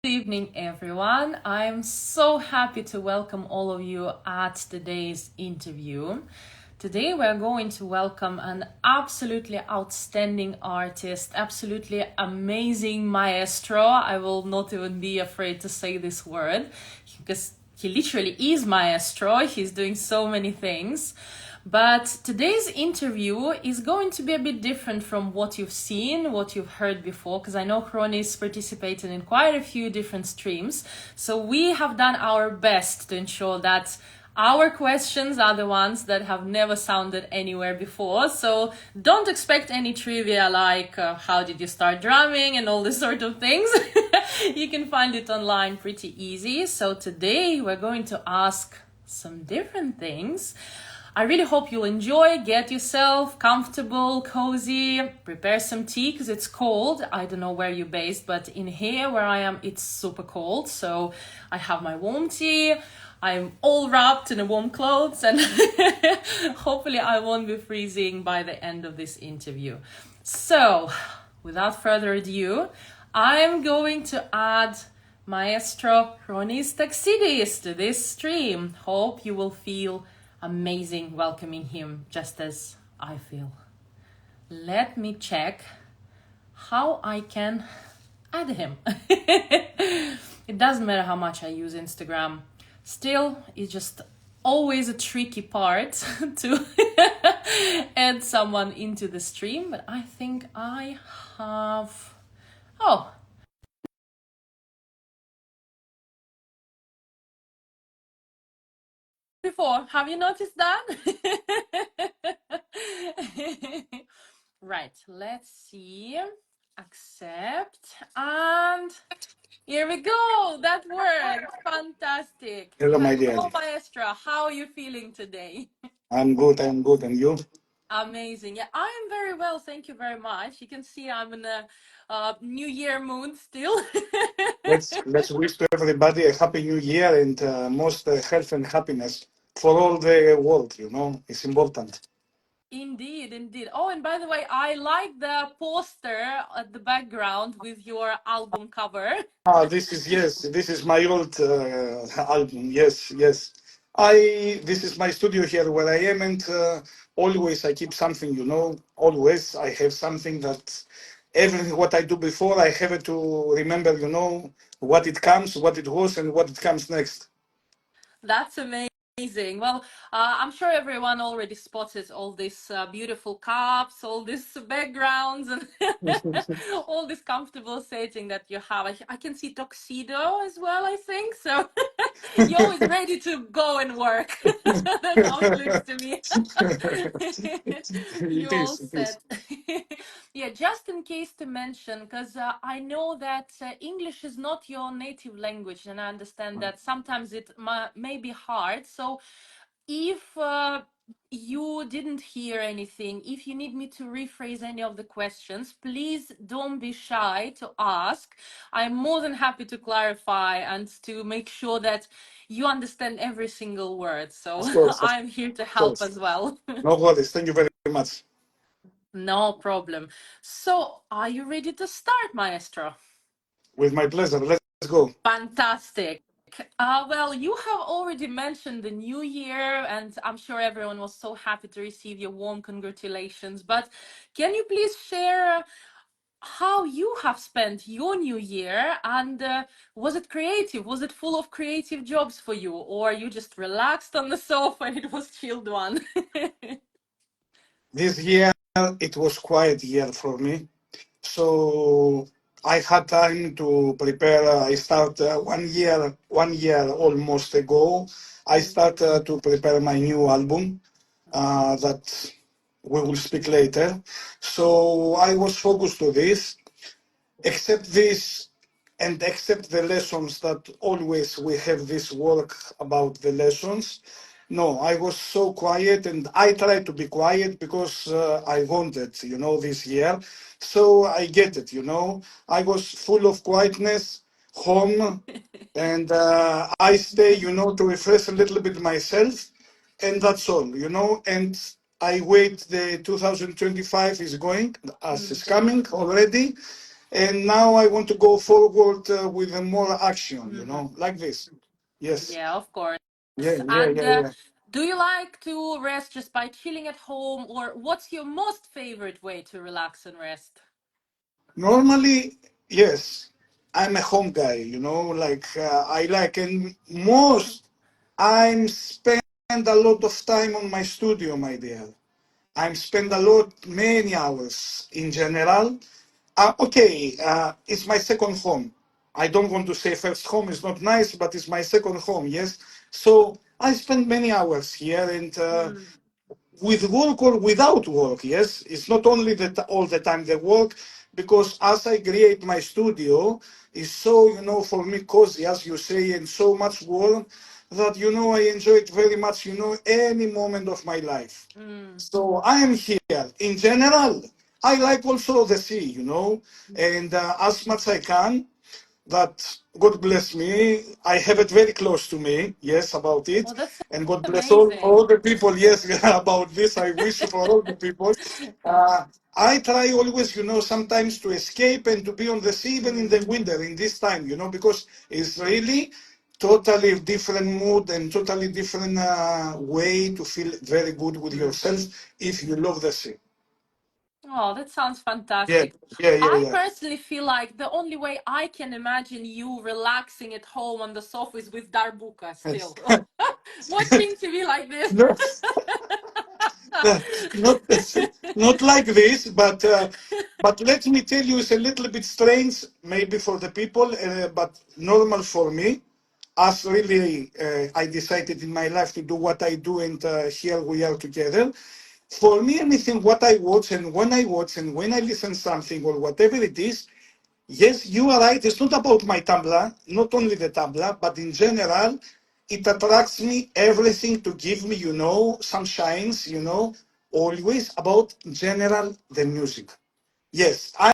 Good evening, everyone. I'm so happy to welcome all of you at today's interview. Today, we're going to welcome an absolutely outstanding artist, absolutely amazing maestro. I will not even be afraid to say this word because he literally is maestro. He's doing so many things. But today's interview is going to be a bit different from what you've seen, what you've heard before, because I know Chronis participated in quite a few different streams. So we have done our best to ensure that our questions are the ones that have never sounded anywhere before. So don't expect any trivia like how did you start drumming and all this sort of things. You can find it online pretty easy. So today we're going to ask some different things. I really hope you'll enjoy. Get yourself comfortable, cozy, prepare some tea because it's cold. I don't know where you're based, but in here where I am, it's super cold. So I have my warm tea. I'm all wrapped in a warm clothes and hopefully I won't be freezing by the end of this interview. So without further ado, I'm going to add Maestro Chronis Taxidis to this stream. Hope you will feel amazing welcoming him just as I feel. Let me check how I can add him. It doesn't matter how much I use Instagram. Still, it's just always a tricky part to add someone into the stream, but I think I have... Oh, before. Have you noticed that? Right, let's see. Accept. And here we go. That worked. Fantastic. Hello, my dear. Hello, Maestra. How are you feeling today? I'm good. And you? Amazing. Yeah, I am very well. Thank you very much. You can see I'm in a New Year mood still. Let's wish to everybody a happy new year and most health and happiness for all the world. You know, it's important. Indeed, indeed. Oh, and by the way, I like the poster at the background with your album cover. This is my old album. Yes. This is my studio here where I am, and always I keep something. You know, always I have something that everything what I do before I have to remember. You know what it comes, what it was, and what it comes next. That's amazing. Well, I'm sure everyone already spotted all these beautiful cups, all these backgrounds, and all this comfortable setting that you have. I can see tuxedo as well, I think. So you're always ready to go and work. That's how it looks to me. It You're all is. It is. set. Yeah, just in case to mention, because I know that English is not your native language, and I understand that sometimes it may be hard. So if you didn't hear anything, if you need me to rephrase any of the questions, please don't be shy to ask. I'm more than happy to clarify and to make sure that you understand every single word. So Of course, of I'm here to help course. as well. No worries. Thank you very much. No problem. So, are you ready to start, Maestro? With my pleasure. Let's go. Fantastic. Well, you have already mentioned the new year, and I'm sure everyone was so happy to receive your warm congratulations. But can you please share how you have spent your new year? And was it creative? Was it full of creative jobs for you? Or you just relaxed on the sofa and it was chilled one? This year it was quiet year for me, so I had time to prepare. I start 1 year almost ago. I start to prepare my new album that we will speak later. So I was focused to this. Except this and except the lessons that always we have this work about the lessons. No, I was so quiet and I tried to be quiet because I wanted, you know, this year. So I get it, you know. I was full of quietness, home, and I stay, you know, to refresh a little bit myself, and that's all, you know. And I wait the 2025 is going, as is coming already, and now I want to go forward with more action, Mm. like this. Yes. Yeah, of course. Yeah, yeah, And yeah, yeah. do you like to rest just by chilling at home, or what's your most favorite way to relax and rest? Normally, yes, I'm a home guy, like I like, and most I'm spend a lot of time on my studio, my dear. I'm spend a lot, many hours in general. Okay, it's my second home. I don't want to say first home is not nice, but it's my second home, yes. So I spend many hours here, and Mm. with work or without work, yes. It's not only that all the time the work, because as I create my studio, is so, for me cozy, as you say, and so much warm that, I enjoy it very much, any moment of my life. Mm. So I am here. In general, I like also the sea, and as much I can, that God bless me. I have it very close to me, yes, about it. Oh, that's And God bless amazing. all the people, yes, about this. I wish for all the people. Uh, I try always, sometimes to escape and to be on the sea, even in Mm. the winter, in this time, because it's really totally different mood and totally different way to feel very good with Mm. yourself if you love the sea. Oh, that sounds Yeah, fantastic. yeah, yeah, I yeah. personally feel like the only way I can imagine you relaxing at home on the sofa is with darbuka still. Watching TV like this. No, uh, not not like this, but let me tell you, it's a little bit strange, maybe for the people, but normal for me. As really, I decided in my life to do what I do, and here we are together. For me, anything what I watch and when I listen something or whatever it is, yes, you are right. It's not about my Tumblr, not only the Tumblr, but in general, it attracts me everything to give me, some shines, always about general the music. Yes, I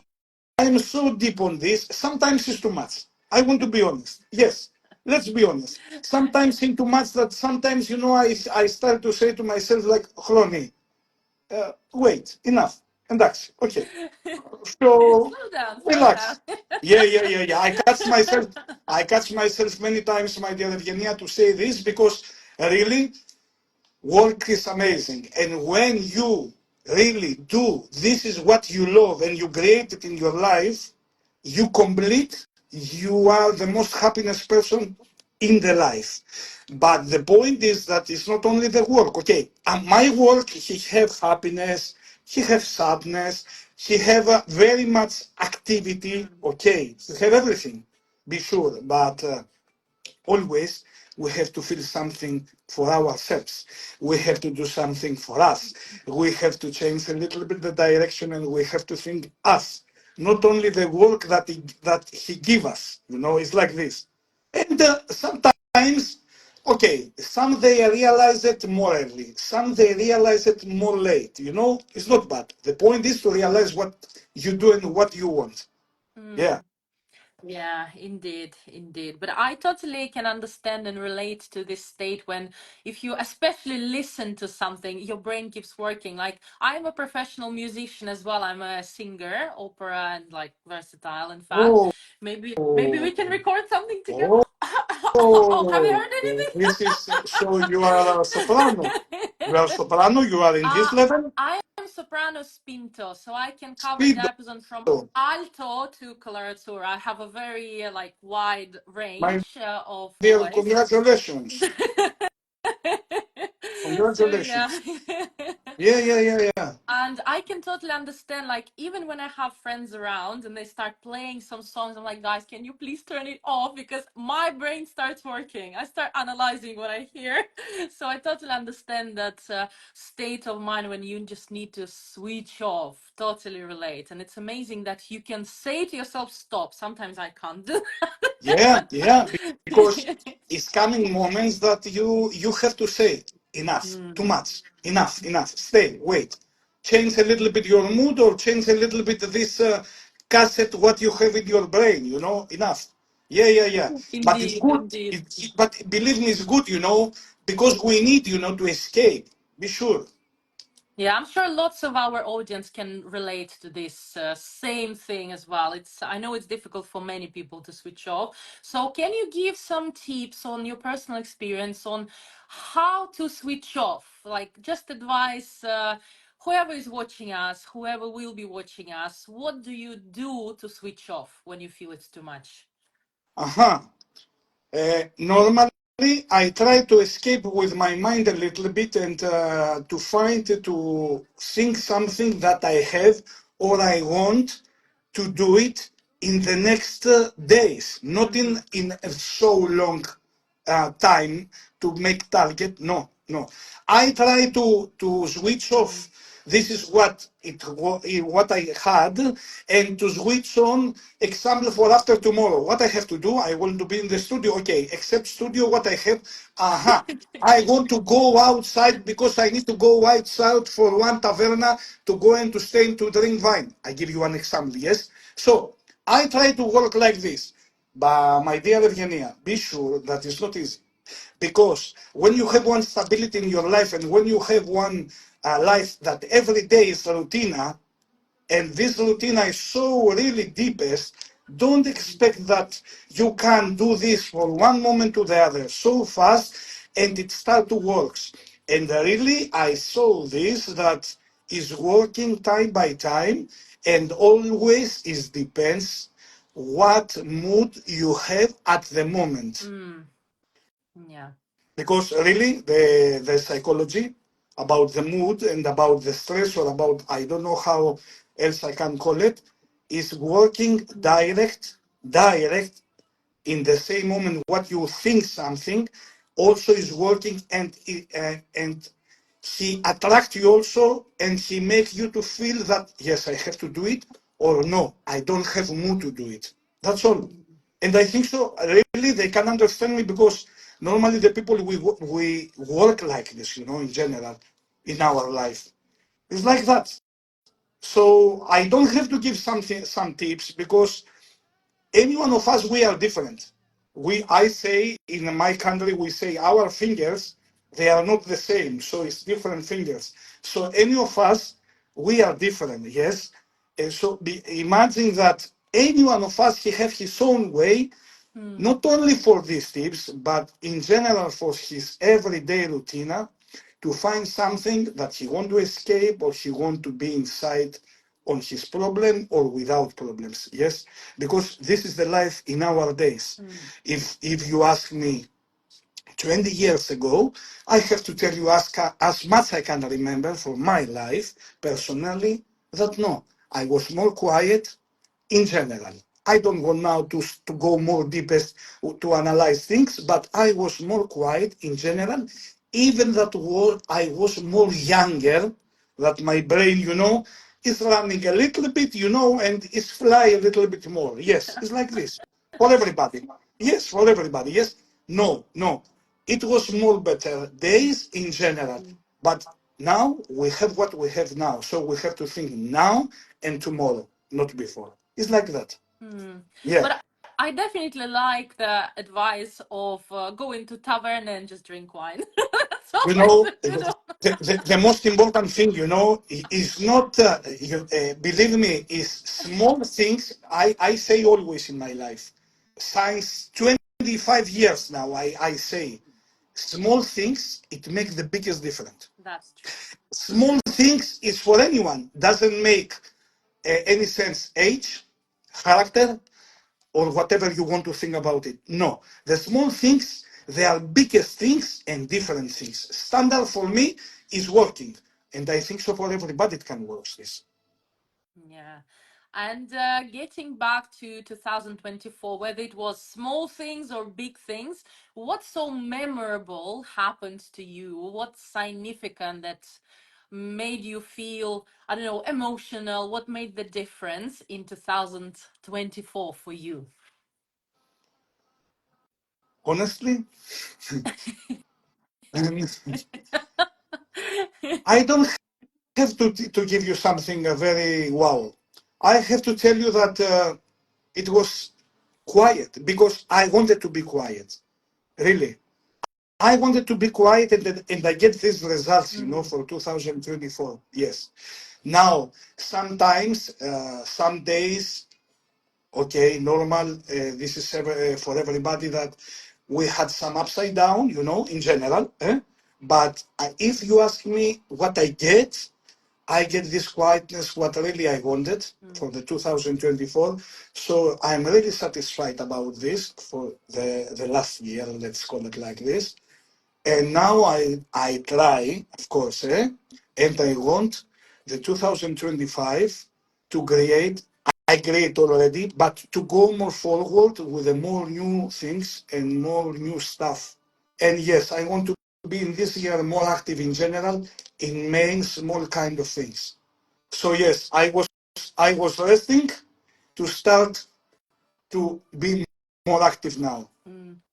am so deep on this. Sometimes it's too much. I want to be honest. Yes, let's be honest. Sometimes it's too much that sometimes, I start to say to myself like, Chroni, wait, enough. And that's okay. So Slow down, slow down. relax. Yeah, yeah, yeah, yeah. I catch myself many times, my dear Evgeniya, to say this because really work is amazing. And when you really do, this is what you love and you create it in your life, you complete, you are the most happiness person in the life. But the point is that it's not only the work. Okay, my work, he have happiness, he have sadness, he have very much activity. Mm. Okay, he have everything. Be sure, but always we have to feel something for ourselves. We have to do something for us. We have to change a little bit the direction, and we have to think us, not only the work that he give us. It's like this. And sometimes, okay, some they realize it more early, some they realize it more late. It's not bad. The point is to realize what you do and what you want. Yeah. Mm. Yeah, indeed, indeed. But I totally can understand and relate to this state when, if you especially listen to something, your brain keeps working. Like, I'm a professional musician as well. I'm a singer, opera, and like versatile, in fact. Oh, Maybe we can record something together. oh. Oh, have you Oh, heard anything? this is so you are a soprano. You are soprano, you are in this uh, level? I am soprano spinto, so I can cover Speed. diapason from alto to coloratura. I have a very like wide My range of dear, voice. congratulations. So yeah. Congratulations. Yeah, yeah, yeah, yeah. And I can totally understand, like, even when I have friends around and they start playing some songs, I'm like, guys, can you please turn it off? Because my brain starts working. I start analyzing what I hear. So I totally understand that state of mind when you just need to switch off. Totally relate. And it's amazing that you can say to yourself, stop. Sometimes I can't do Yeah, yeah, because that. it's coming moments that you have to say enough, too Mm. much, enough, stay, wait, change a little bit your mood or change a little bit this cassette what you have in your brain, enough. Yeah, yeah, yeah. But it's Indeed, good. indeed. But believe me, it's good, because we need, to escape. Be sure. Yeah, I'm sure lots of our audience can relate to this same thing as well. I know it's difficult for many people to switch off. So can you give some tips on your personal experience on how to switch off? Like just advice, whoever is watching us, whoever will be watching us, what do you do to switch off when you feel it's too much? Uh-huh. Normally, I try to escape with my mind a little bit and to find to think something that I have or I want to do it in the next days, not Mm, in a so long time to make target. No, no. I try to switch mm, off. This is what I had, and to switch on. Example for after tomorrow. What I have to do? I want to be in the studio. Okay, except studio. What I have? Aha. I want to go outside because I need to go outside for one taverna to go and to stay and to drink wine. I give you an example. Yes. So I try to work like this. But my dear Evgeniya, be sure that it's not easy. Because when you have one stability in your life and when you have one life that every day is a routine, and this routine is so really deepest, don't expect that you can do this from one moment to the other so fast and it start to work. And really, I saw this that is working time by time and always it depends what mood you have at the moment. mm, yeah. Because really, the psychology about the mood and about the stress or about, I don't know how else I can call it, is working Mm, direct in the same moment what you think something also is working and he attract you also and he make you to feel that yes I have to do it or no I don't have mood to do it. That's all. mm, And I think so really they can understand me because normally the people we work like this, in general in our life. It's like that. So I don't have to give some tips because any one of us we are different. I say in my country we say our fingers they are not the same, so it's different fingers. So any of us we are different, yes. And so imagine that any one of us he have his own way, mm, not only for these tips, but in general for his everyday routine, to find something that he want to escape or he want to be inside on his problem or without problems. Yes, because this is the life in our days. mm, If you ask me 20 years ago, I have to tell you as much I can remember for my life personally that no, I was more quiet in general. I don't want now to go more deepest to analyze things, but I was more quiet in general. Even that I was more younger, that my brain, is running a little bit, and is fly a little bit more. Yes, it's like this for everybody. Yes, for everybody. Yes, no, no. It was more better days in general, mm, but now we have what we have now, so we have to think now and tomorrow, not before. It's like that. mm. Yeah. But I definitely like the advice of going to tavern and just drink wine. That's You always know, a good one. the most important thing, is not, believe me, is small things. I say always in my life, since 25 years now, I say, small things, it makes the biggest difference. That's true. Small things is for anyone, doesn't make any sense, age, character, or whatever you want to think about it. No, the small things, they are biggest things and different things. Standard for me is working, and I think so for everybody it can work this. Yeah. And getting back to 2024, whether it was small things or big things, what so memorable happened to you? What's significant that made you feel, I don't know, emotional? What made the difference in 2024 for you? Honestly, I don't have to give you something very wow. I have to tell you that it was quiet because I wanted to be quiet. Really. I wanted to be quiet and I get these results, for 2024. Yes. Now, sometimes, some days, okay, normal. This is for everybody that we had some upside down, in general. But if you ask me what I get this quietness, what really I wanted for the 2024. So I'm really satisfied about this for the last year, let's call it like this. And now I try, of course, and I want the 2025 to create. I create already, but to go more forward with the more new things and more new stuff. And yes, I want to be in this year more active in general in main small kind of things. So yes, I was resting to start to be more active now.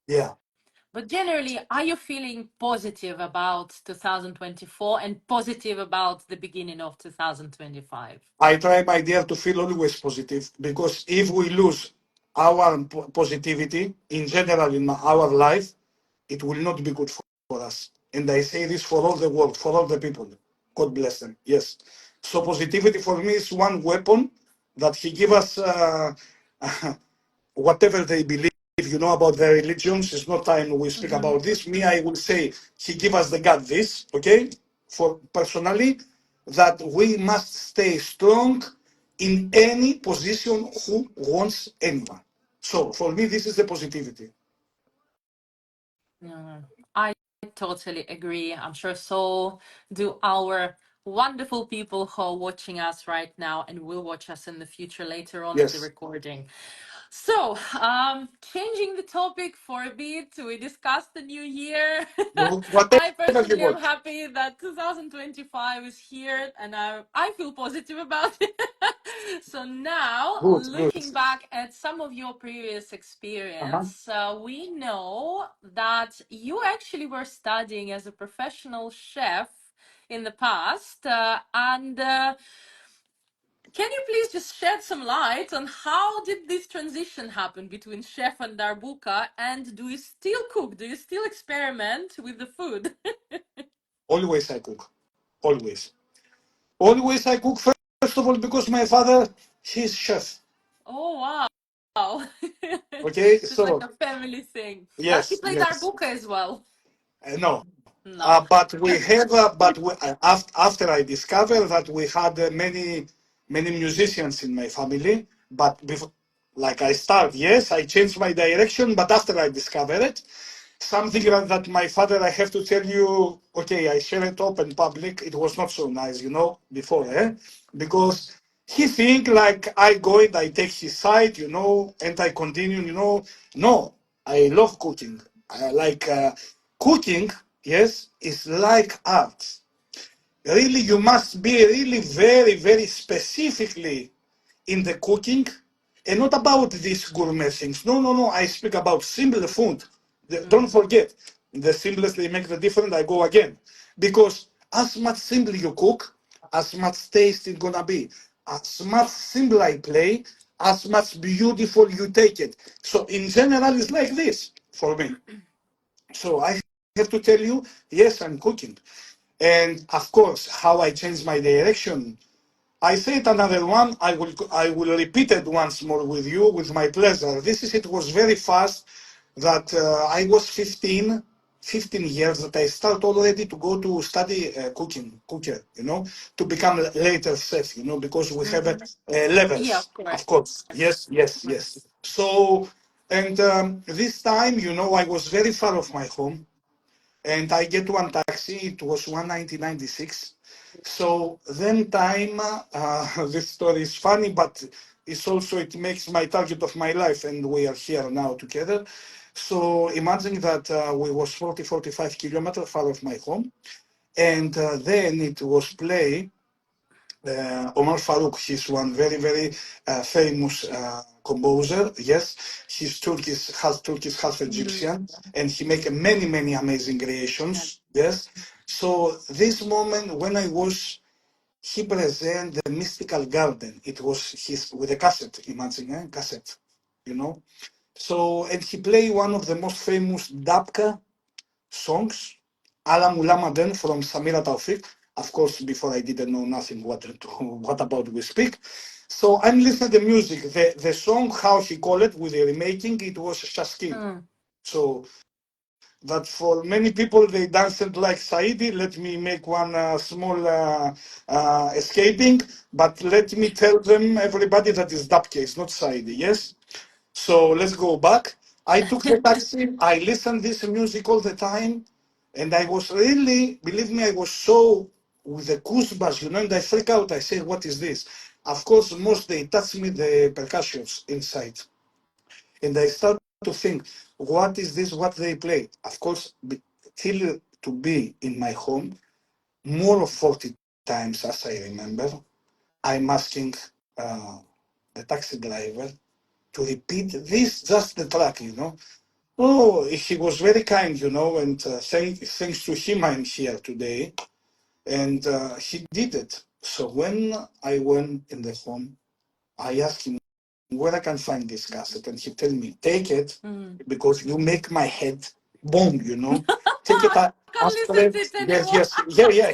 Yeah. But generally, are you feeling positive about 2024 and positive about the beginning of 2025? I try, my dear, to feel always positive because if we lose our positivity in general in our life, it will not be good for us. And I say this for all the world, for all the people. God bless them. Yes. So positivity for me is one weapon that He give us. Whatever they believe, about their religions. It's not time we speak about this. Me, I will say He give us the God this, okay? For personally, that we must stay strong in any position who wants anyone. So for me, this is the positivity. I totally agree. I'm sure so do our wonderful people who are watching us right now and will watch us in the future later on at the Yes. recording. So, changing the topic for a bit, we discussed the new year. I Whatever you personally am want. happy that 2025 is here and I feel positive about it. So now, Good, good. looking back at some of your previous Uh-huh. experience, we know that you actually were studying as a professional chef in the past, and can you please just shed some light on how did this transition happen between chef and darbuka, and do you still cook? Do you still experiment with the food? Always I cook. Always. Always I cook, first of all, because my father, he's chef. Oh, wow. Okay, So it's like so a family thing. Does he yes, play yes. darbuka as well? No, No. but we have, after I discovered that we had many musicians in my family, but before, like I start, yes, I changed my direction, but after I discovered it, something that my father, I have to tell you, okay, I share it open public, it was not so nice, before, because he think like I go and I take his side, and I continue, no, I love cooking. I like cooking, yes, is like art. Really, you must be really very, very specifically in the cooking and not about these gourmet things. No, no, no. I speak about simple food. Don't forget, the simplest they make the difference. I go again. Because as much simple you cook, as much taste it's gonna be. As much simple I play, as much beautiful you take it. So in general, it's like this for me. So I have to tell you, yes, I'm cooking. And of course, how I changed my direction. I said another one. I will repeat it once more with you, with my pleasure. This is it was very fast that I was 15 years that I start already to go to study cooker, to become later chef, because we have Yeah, levels, of course. of course. Yes, yes, Of yes. So, and this time, I was very far of my home and I get one taxi. It was one 1996. So then time, this story is funny, but it makes my target of my life, and we are here now together. So imagine that we was 45 kilometers far of my home, and then it was play Omar Farouk. He's one very, very famous composer. Yes, he's Turkish, half Turkish, half Egyptian, and he make many, many amazing creations. Yes. So this moment when he present the mystical garden. It was his with a cassette. Imagine, cassette. You know. So and he play one of the most famous dabka songs. Alam Ulamaden from Samira Taufik. Of course, before I didn't know nothing what about we speak. So I'm listening to the music. The song, how he called it with the remaking, it was Shaskin. So that for many people they danced like Saidi. Let me make one small escaping, but let me tell them everybody that is Dabke, it's not Saidi. Yes. So let's go back. I took the taxi. I listened this music all the time, and I was really, believe me, I was so with the goosebumps, and I freak out. I say, "What is this?" Of course, most they touch me the percussions inside, and I start to think, "What is this? What they play?" Of course, till to be in my home more of 40 times, as I remember, I'm asking the taxi driver to repeat this, just the track. Oh, he was very kind, and thanks to him, I'm here today. And he did it. So when I went in the home, I asked him where I can find this cassette, and he told me, take it because you make my head boom. Take it after Listen to it. it Yes, anymore. yes, yeah.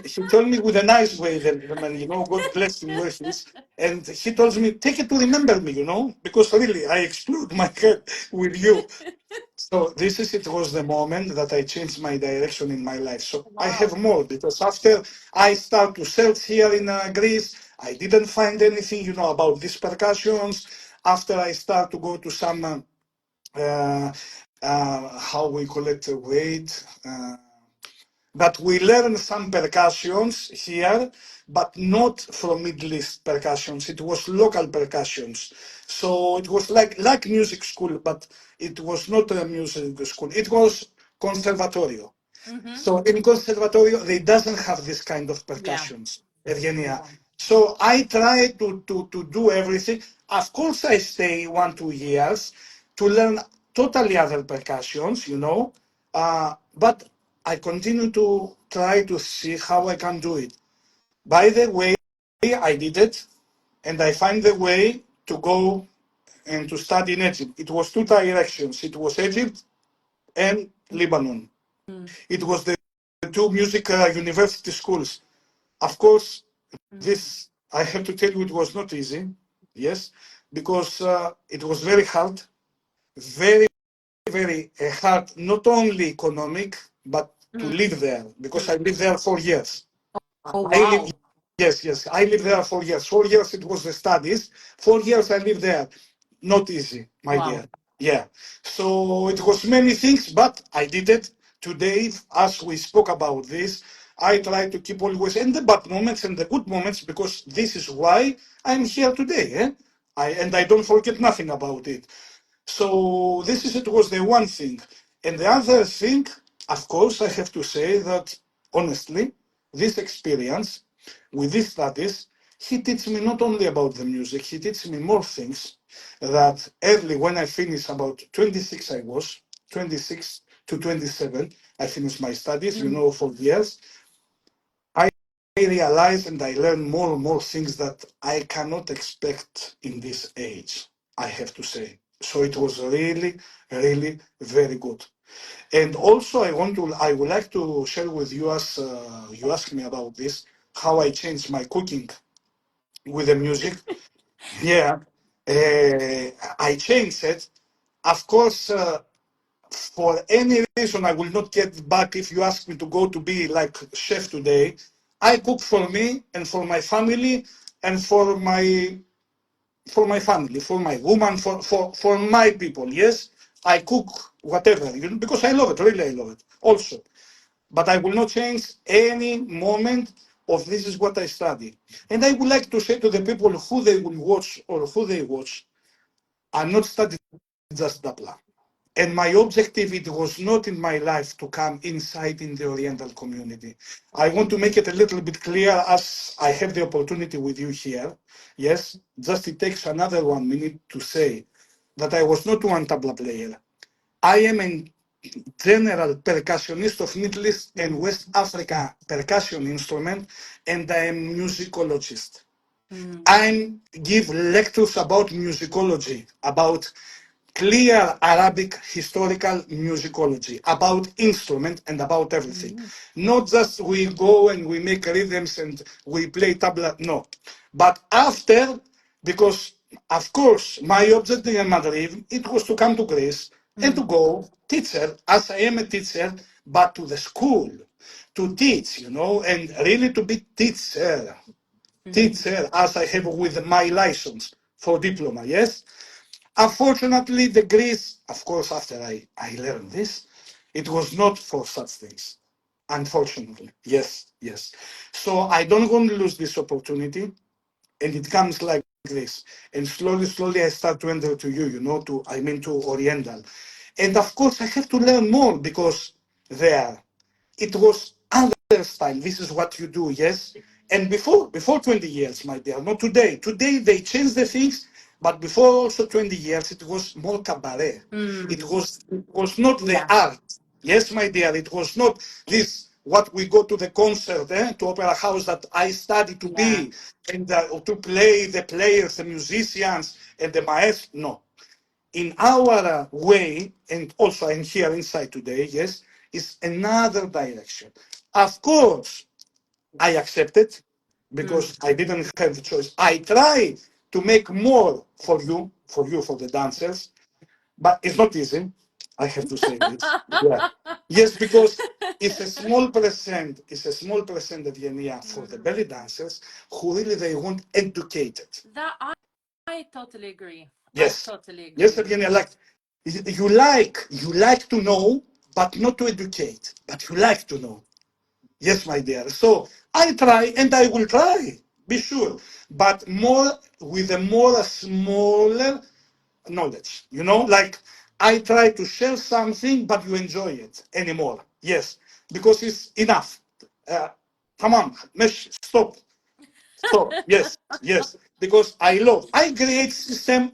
He told me with a nice way, the man, God bless him where he is. And he told me, take it to remember me, because really I explode my head with you. So it was the moment that I changed my direction in my life. So I have Wow. more because after I start to search here in Greece, I didn't find anything, about these percussions. After I start to go to some, how we call it, wait, but we learned some percussions here, but not from Middle East percussions. It was local percussions. So it was like music school, but it was not a music school. It was conservatorio. So in conservatorio, they doesn't have this kind of Yeah. percussions, Evgeniya. So I try to do everything. Of course, I stay 1-2 years to learn totally other percussions. But I continue to try to see how I can do it. By the way, I did it, and I find the way to go and to study in Egypt. It was two directions. It was Egypt and Lebanon. It was the two music university schools. Of course, this, I have to tell you, it was not easy. Yes, because it was very hard, very, very hard, not only economic, but to live there, because I lived there 4 years. Oh, I live, wow. yes. I lived there 4 years. 4 years it was the studies. 4 years I lived there. Not easy, my Wow. dear. Yeah. So it was many things, but I did it. Today, as we spoke about this, I try to keep always in the bad moments and the good moments because this is why I'm here today. I don't forget nothing about it. So it was the one thing. And the other thing, of course, I have to say that honestly, this experience with these studies, he teach me not only about the music, he teach me more things that early when I finished about 26 I was, 26 to 27, I finished my studies, 4 years. I realized and I learned more and more things that I cannot expect in this age, I have to say. So it was really, really very good. And also, I would like to share with you, as you asked me about this, how I changed my cooking with the music. Yeah, I changed it. Of course, for any reason, I will not get back if you ask me to go to be like chef today. I cook for me and for my family and for my family, for my woman, for my people. Yes, I cook whatever, because I love it. Really, I love it. Also, but I will not change any moment of this is what I study. And I would like to say to the people who they will watch or who they watch, I'm not studying just Dapla. And my objective, it was not in my life to come inside in the Oriental community. I want to make it a little bit clear as I have the opportunity with you here. Yes, just it takes another 1 minute to say that I was not one tabla player. I am a general percussionist of Middle East and West Africa percussion instrument, and I am musicologist. I give lectures about musicology, about clear Arabic historical musicology about instrument and about everything. Not just we go and we make rhythms and we play tabla, no. But after, because of course my objective in Madrid, it was to come to Greece and to go teacher, as I am a teacher, but to the school, to teach, and really to be teacher as I have with my license for diploma, yes? Unfortunately, the Greece, of course, after I learned this, it was not for such things. Unfortunately, yes. So I don't want to lose this opportunity, and it comes like this. And slowly, I start to enter to you, to Oriental. And of course, I have to learn more because there it was other style. This is what you do, yes. And before 20 years, my dear, not today. Today they changed the things, but before also 20 years, it was more cabaret. It was not the art. Yes, my dear, it was not this what we go to the concert, to opera house that I study to be and to play the players, the musicians, and the maestro. No, in our way, and also I'm here inside today, yes, is another direction. Of course, I accepted because I didn't have the choice. I try to make more for the dancers, but it's not easy. I have to say this. Yeah. Yes, because it's a small percent of Evgeniya for the belly dancers who really they want educated. That I totally agree. I Yes. totally Yes, agree. Evgenia, you like to know, but not to educate, but you like to know. Yes, my dear. So I try and I will try, be sure, but more with a more smaller knowledge. Like I try to share something, but you enjoy it anymore. Yes, because it's enough. Uh, Come on, mesh, stop. So yes, because I create system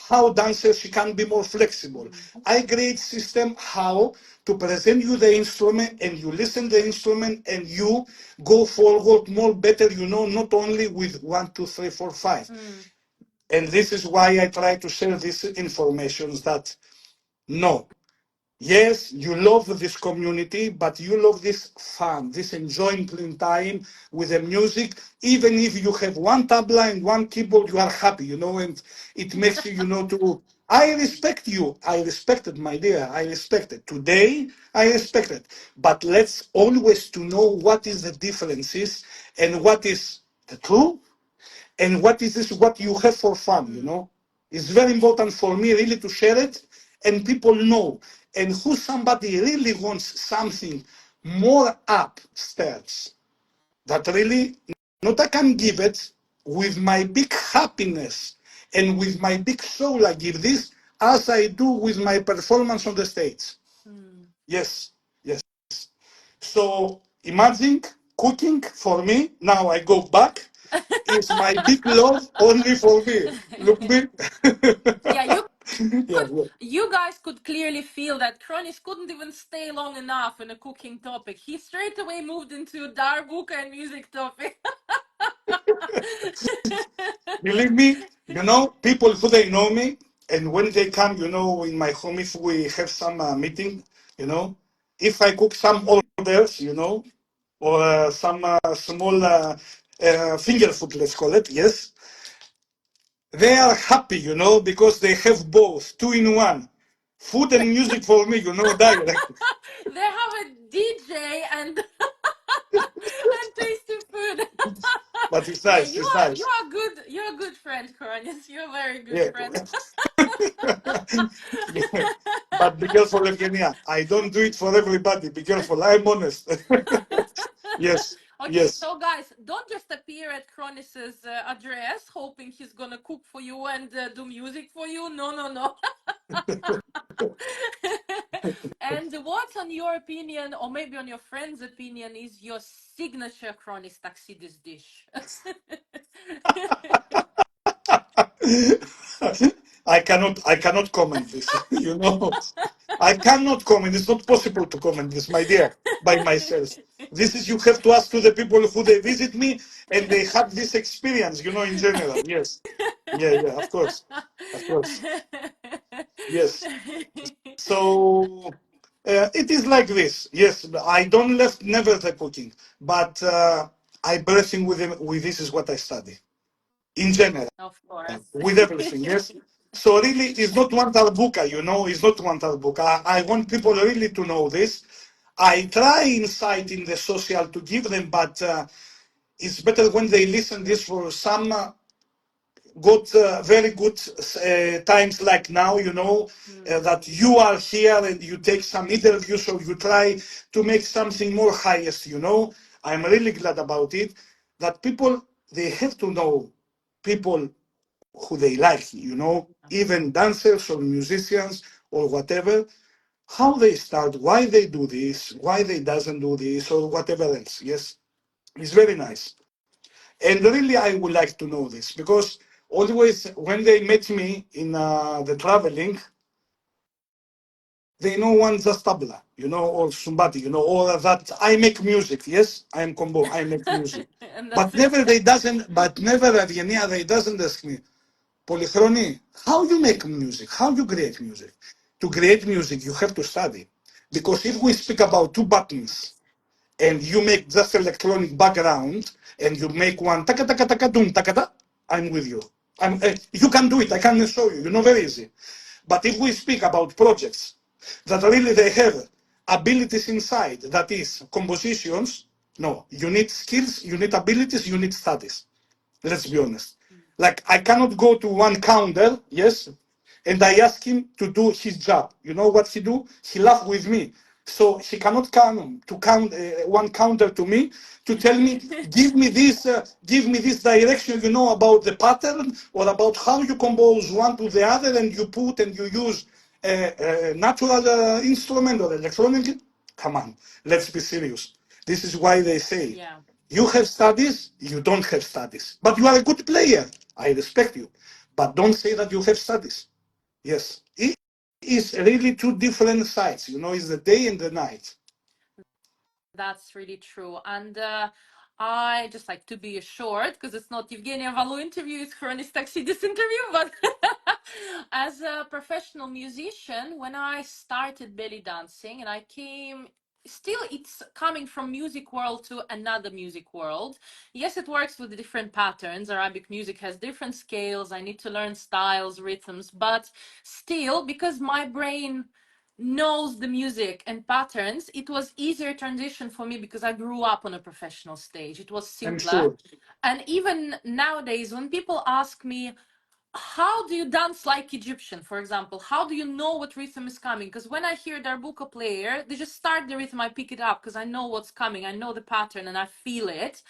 how dancers she can be more flexible. I create system how to present you the instrument and you listen the instrument and you go forward more better, not only with 1, 2, 3, 4, 5. And this is why I try to share this information that no, yes, you love this community, but you love this fun, this enjoying playing time with the music. Even if you have one tabla and one keyboard, you are happy, and it makes you, to. I respect you. I respect it, my dear. I respect it. Today, I respect it. But let's always to know what is the differences and what is the truth and what is this what you have for fun. It's very important for me really to share it and people know and who somebody really wants something more upstairs that really not I can give it with my big happiness and with my big soul. I give this as I do with my performance on the stage. Yes. So imagine cooking for me. Now I go back. It's my big love only for me. Look me. Yeah, Yeah, yeah. you guys could clearly feel that Chronis couldn't even stay long enough in a cooking topic. He straight away moved into darbuka and music topic. Believe me, people who they know me, and when they come, in my home, if we have some meeting, if I cook some orders, or some small finger food, let's call it, yes, they are happy, because they have both, two in one. Food and music for me, direct. They have a DJ and and tasty food. But it's Yeah, nice, you it's are you nice. are good. You're a good friend, Chronis. You're a very good Yeah. friend. Yeah. But be careful, Evgenia. I don't do it for everybody. Be careful. I'm honest. Yes, Okay, yes. so guys, don't just appear at Chronis's address hoping he's gonna cook for you and do music for you. No, no, no. And what's on your opinion, or maybe on your friend's opinion, is your signature Chronis Taxidis dish? I cannot comment this. I cannot comment. It's not possible to comment this, my dear, by myself. This is, you have to ask to the people who they visit me and they have this experience, in general. Yes. Yeah, yeah, of course. Of course. Yes. So it is like this. Yes, I don't left never the cooking, but I blessing with this is what I study in general Of course. with everything. Yes. So really, it's not one tarbuka. It's not one tarbuka. I want people really to know this. I try insight in the social to give them, but it's better when they listen this for some good, very good times like now, that you are here and you take some interviews or you try to make something more highest. I'm really glad about it, that people, they have to know people who they like, even dancers or musicians or whatever, how they start, why they do this, why they doesn't do this or whatever else. Yes, it's very nice. And really, I would like to know this because always when they met me in the traveling, they know one just tabla, or somebody, or that I make music. Yes, I am combo. I make music, And but that's it. never they doesn't. But never Evgeniya, they doesn't ask me, Polychrony, how you make music? How you create music? To create music, you have to study, because if we speak about two buttons and you make just electronic background and you make one taka taka taka doom taka ta, I'm with you. You can do it. I can show you. Very easy. But if we speak about projects that really they have abilities inside, that is compositions, no, you need skills, you need abilities, you need studies. Let's be honest. Like I cannot go to one counter, yes, and I ask him to do his job. You know what he do? He laugh with me. So he cannot come to count one counter to me to tell me, give me this direction, about the pattern or about how you compose one to the other, and you put and you use a natural instrument or electronic. Come on, let's be serious. This is why they say Yeah. you have studies, you don't have studies. But you are a good player. I respect you. But don't say that you have studies. Yes. It is really two different sides. It's the day and the night. That's really true. And I just like to be assured, because it's not Evgeniya Valu interview, it's Chronis Taxidis interview, but as a professional musician, when I started belly dancing and I came, still it's coming from music world to another music world. Yes, it works with different patterns. Arabic music has different scales. I need to learn styles, rhythms, but still, because my brain knows the music and patterns, it was easier transition for me because I grew up on a professional stage. It was I'm simpler. sure. And even nowadays, when people ask me, how do you dance like Egyptian, for example? How do you know what rhythm is coming? Because when I hear darbuka player, they just start the rhythm, I pick it up because I know what's coming. I know the pattern and I feel it.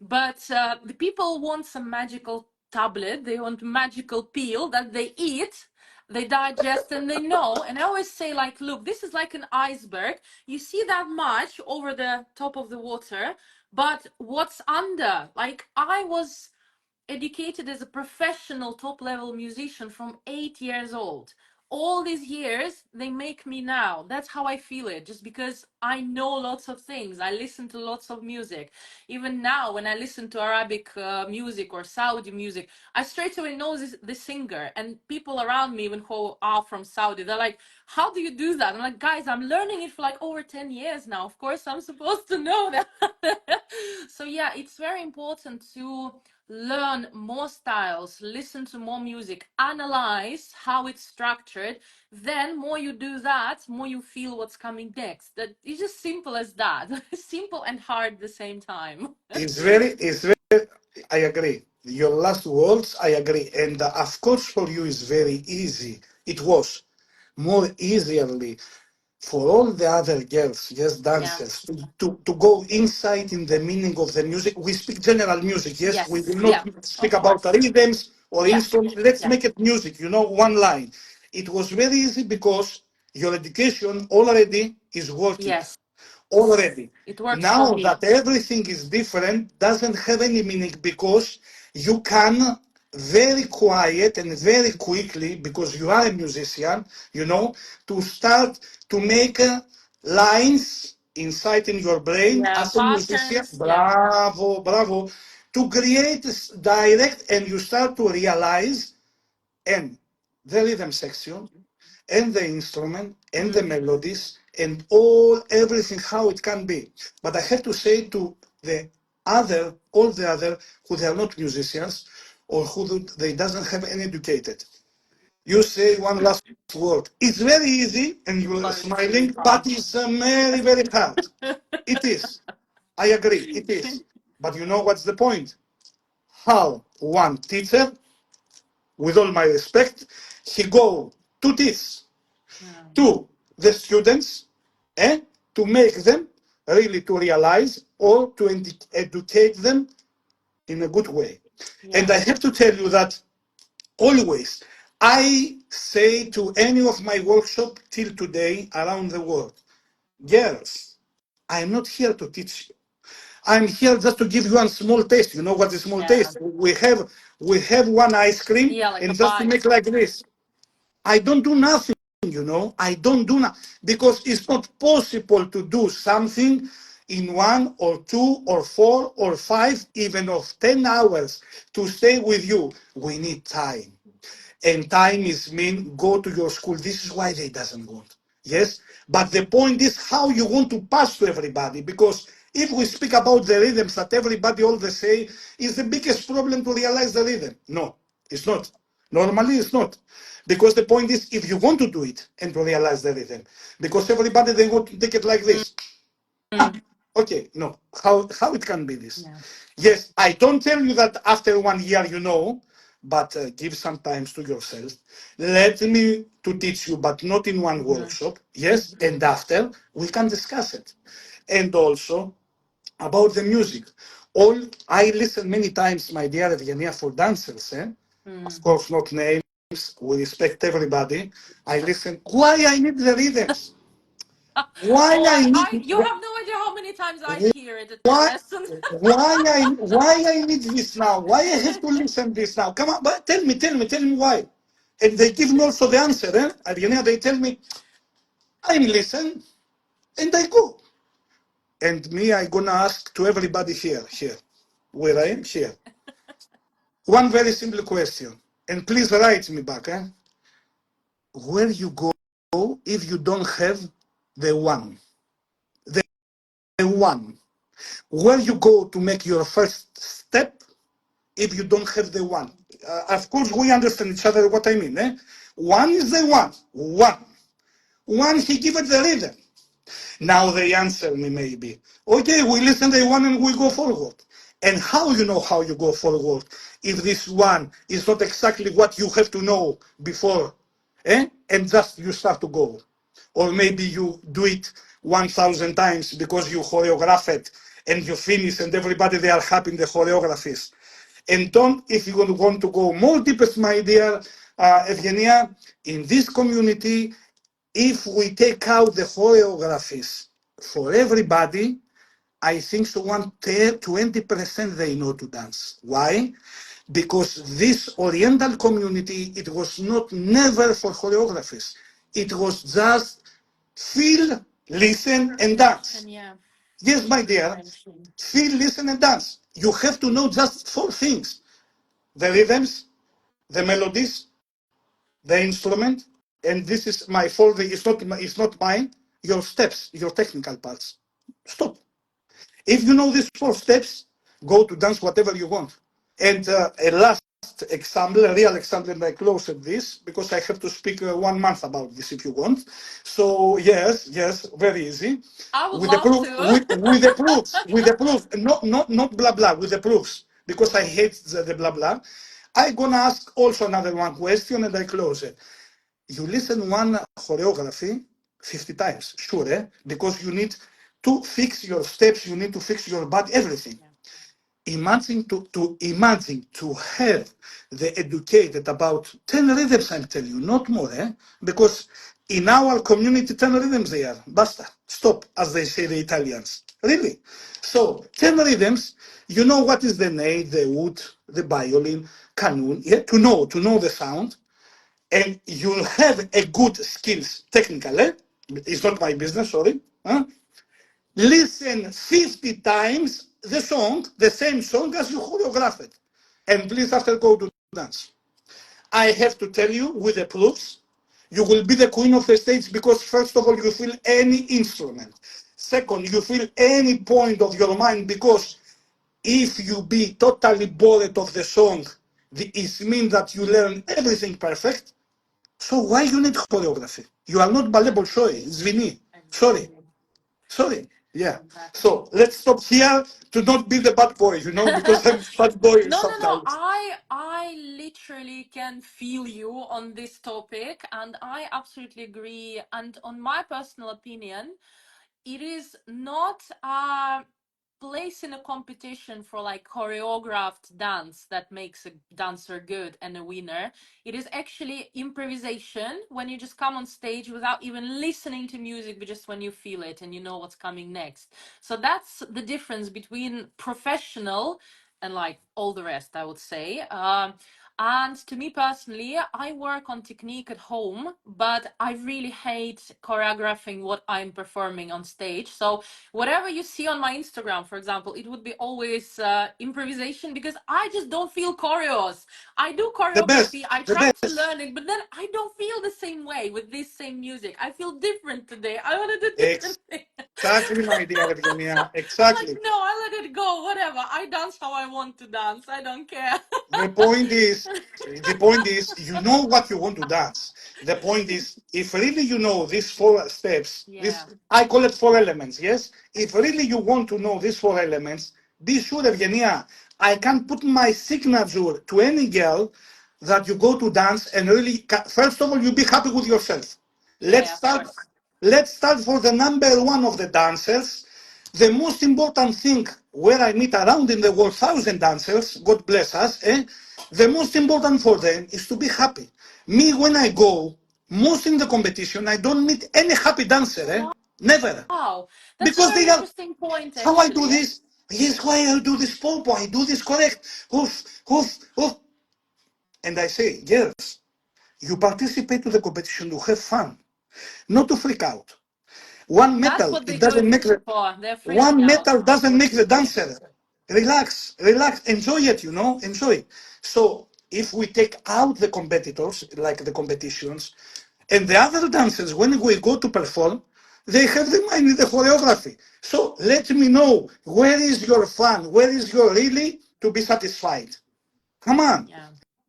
But the people want some magical tablet. They want magical pill that they eat, they digest, and they know. And I always say, like, look, this is like an iceberg. You see that much over the top of the water, but what's under? Like, I was educated as a professional top level musician from 8 years old. All these years they make me now. That's how I feel it, just because I know lots of things. I listen to lots of music. Even now when I listen to Arabic music or Saudi music, I straight away know the singer. And people around me, even who are from Saudi, they're like, how do you do that? I'm like, guys, I'm learning it for like over 10 years now. Of course I'm supposed to know that. So yeah, it's very important to learn more styles, listen to more music, analyze how it's structured. Then more you do that, more you feel what's coming next. That it's just simple as that. Simple and hard at the same time. It's very, I agree. Your last words, I agree. And of course, for you, is very easy. It was more easily for all the other girls, yes, Yeah. dancers, to go inside in the meaning of the music. We speak general music, yes. We Yes. will not Yeah. speak Of about course. rhythms or Yeah. instruments. Let's Yeah. make it music, one line. It was very easy because your education already is working Yes. already. It works for Now me. that everything is different, doesn't have any meaning because you can very quiet and very quickly, because you are a musician, to start to make lines inside in your brain Yeah, as a musician. patterns. Yeah. Bravo, bravo. To create this direct, and you start to realize, and the rhythm section, and the instrument, and the melodies, and everything how it can be. But I have to say to all the other who they are not musicians, or they doesn't have any educated. You say one last word. It's very easy, and you're But it's really smiling, hard. but it's very, very hard. It is. I agree, it is. But you know what's the point? How one teacher, with all my respect, he go to teach Yeah. to the students, eh, to make them really to realize or to educate them in a good way. And Yeah. I have to tell you that always I say to any of my workshop till today around the world, girls, I'm not here to teach you. I'm here just to give you one small taste. You know what is small Yeah. taste? We have one ice cream, Yeah, like a and just to bite. make like this. I don't do nothing, I don't do nothing because it's not possible to do something in 1 or 2 or 4 or 5, even of 10 hours to stay with you. We need time. And time is mean go to your school. This is why they doesn't want. Yes, but the point is how you want to pass to everybody. Because if we speak about the rhythms that everybody always say is the biggest problem to realize the rhythm. No, it's not. Normally, it's not. Because the point is if you want to do it and to realize the rhythm. Because everybody they want to take it like this. Mm. Okay, no. How it can be this? Yeah. Yes, I don't tell you that after 1 year but give some time to yourself. Let me to teach you, but not in one workshop. Yes, and after we can discuss it. And also about the music. All I listen many times, my dear Evgeniya, for dancers. Of Mm. course, not names. We respect everybody. I listen. Why I need the rhythms? Why Oh, I I need? you have no idea how many times I hear it at the Why lessons. why I need this now? Why I have to listen this now? Come on, but tell me why. And they give me also the answer. At the end, they tell me I listen and I go. And me, I gonna ask to everybody here, where I am here. One very simple question, and please write me back. Where you go if you don't have the one, the one? Where you go to make your first step if you don't have the one? Of course, we understand each other what I mean. One is the one. One, he give it the rhythm. Now they answer me maybe. Okay, we listen to the one and we go forward. And how you know how you go forward if this one is not exactly what you have to know before, and just you start to go. Or maybe you do it 1,000 times because you choreograph it and you finish and everybody they are happy in the choreographies. And don't, if you want to go more deeper, my dear Evgenia, in this community, if we take out the choreographies for everybody, I think so 20% they know to dance. Why? Because this Oriental community, it was not never for choreographies. It was just feel, listen, and dance. And yeah, Yes, my dear, very true. feel, listen, and dance. You have to know just 4 things: the rhythms, the melodies, the instrument, and this is my fault. It's not mine. Your steps, your technical parts. Stop. If you know these 4 steps, go to dance whatever you want. And a last example, a real example, and I close at this because I have to speak 1 month about this if you want. So yes, very easy. I would With the love proof, to. with the proofs, not blah blah, with the proofs, because I hate the blah blah. I gonna ask also another one question and I close it. You listen one choreography 50 times, sure, because you need to fix your steps, you need to fix your body, everything. Yeah. Imagine to have the educated about 10 rhythms, I'm telling you, not more, because in our community 10 rhythms they are. Basta. Stop, as they say the Italians. Really. So 10 rhythms, you know what is the ney, the oud, the violin, canon, yeah? To know the sound, and you have a good skills technical, it's not my business, sorry, listen 50 times the song, the same song as you choreograph it. And please after go to dance. I have to tell you with the proofs, you will be the queen of the stage because first of all, you feel any instrument. Second, you feel any point of your mind because if you be totally bored of the song, it means that you learn everything perfect. So why you need choreography? You are not ballet Bolshoi, Zvini. Sorry. Exactly. Sorry. Yeah. Exactly. So let's stop here to not be the bad boy, because I'm bad boy No, no, no. sometimes. I literally can feel you on this topic, and I absolutely agree. And on my personal opinion, it is not a place in a competition for like choreographed dance that makes a dancer good and a winner. It is actually improvisation when you just come on stage without even listening to music, but just when you feel it and you know what's coming next. So that's the difference between professional and like all the rest, I would say. And to me personally, I work on technique at home, but I really hate choreographing what I'm performing on stage. So whatever you see on my Instagram, for example, it would be always improvisation because I just don't feel choreos. I do The choreography, best, I the try to best. learn it, but then I don't feel the same way with this same music. I feel different today. I want to do different things. Exactly my idea, Evgeniya. I'm like, Exactly. no, I let it go, whatever. I dance how I want to dance. I don't care. The point is, the point is, you know what you want to dance. The point is, if really you know these four steps, Yeah, this I call it four elements. Yes, if really you want to know these four elements, be sure, Evgenia, I can put my signature to any girl that you go to dance and really. First of all, you be happy with yourself. Let's yeah, of start. course. Let's start for the number one of the dancers. The most important thing where I meet around in the world thousand dancers, God bless us, the most important for them is to be happy. Me, when I go, most in the competition, I don't meet any happy dancer, never. Wow, that's a Because very they are, interesting point, how I do actually. this? Yes, why I do this popo, I do this correct. Oof, oof, oof. And I say, yes, you participate to the competition to have fun, not to freak out. One That's metal, what it they do doesn't it make the for. They're freaking one out, metal doesn't make the unfortunately. dancer. Relax, relax, enjoy it, enjoy. So if we take out the competitors, like the competitions, and the other dancers, when we go to perform, they have the mind in the choreography. So let me know where is your fun, where is your really to be satisfied. Come on. Yeah.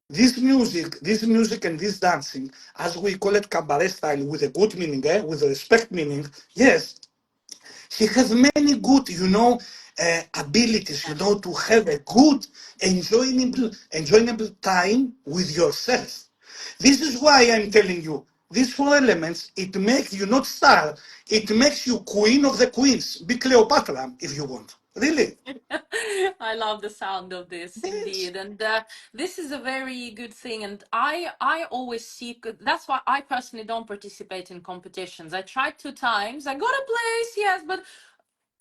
This music and this dancing, as we call it cabaret style, with a good meaning, with a respect meaning, yes, he has many good, abilities, Yeah. to have a good, enjoyable time with yourself. This is why I'm telling you, these four elements, it makes you not star, it makes you queen of the queens. Be Cleopatra if you want. Really. I love the sound of this Yes. indeed, and this is a very good thing. And I always seek. That's why I personally don't participate in competitions. I tried 2 times. I got a place, yes, but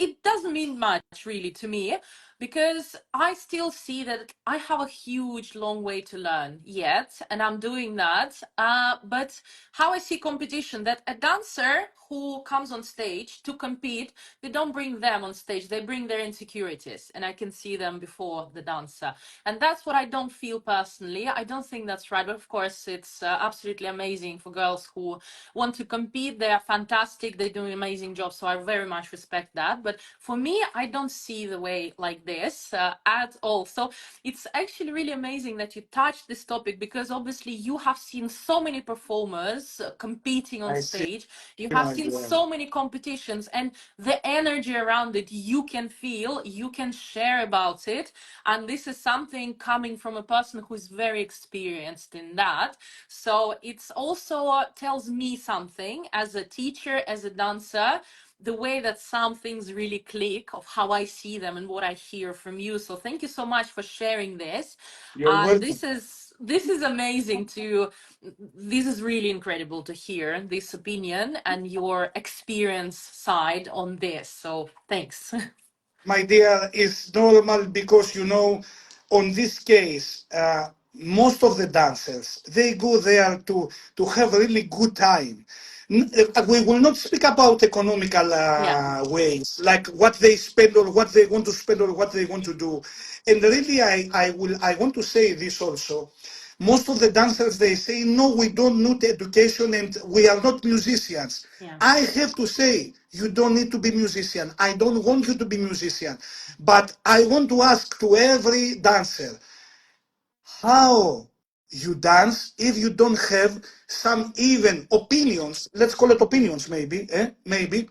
it doesn't mean much really to me because I still see that I have a huge long way to learn yet, and I'm doing that. But how I see competition, that a dancer who comes on stage to compete, they don't bring them on stage, they bring their insecurities, and I can see them before the dancer. And that's what I don't feel personally. I don't think that's right, but of course it's absolutely amazing for girls who want to compete. They are fantastic, they do an amazing job, so I very much respect that. But for me, I don't see the way like this at all. So it's actually really amazing that you touched this topic because obviously you have seen so many performers competing on I see stage. You have my seen dear. so many competitions, and the energy around it you can feel, you can share about it. And this is something coming from a person who is very experienced in that. So it's also tells me something as a teacher, as a dancer, the way that some things really click of how I see them and what I hear from you. So thank you so much for sharing this. You're And welcome. this is amazing to this is really incredible to hear this opinion and your experience side on this. So thanks. My dear, is normal because on this case, most of the dancers they go there to have a really good time. We will not speak about economical Yeah. ways, like what they spend or what they want to spend or what they want to do. And really, I want to say this also. Most of the dancers, they say, no, we don't need education and we are not musicians. Yeah. I have to say, you don't need to be musician. I don't want you to be musician. But I want to ask to every dancer, how you dance if you don't have some even opinions, let's call it opinions maybe, maybe,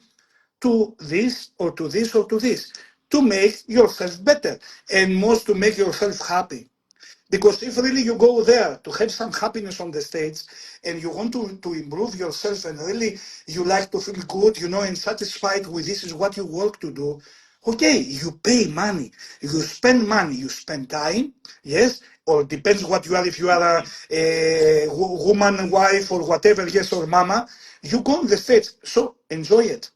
to this or to this or to this, to make yourself better and most to make yourself happy. Because if really you go there to have some happiness on the stage and you want to improve yourself and really you like to feel good, and satisfied with this is what you work to do, okay, you pay money, you spend money, you spend time, yes, or depends what you are, if you are a woman, wife, or whatever, yes, or mama, you go on the stage, so enjoy it.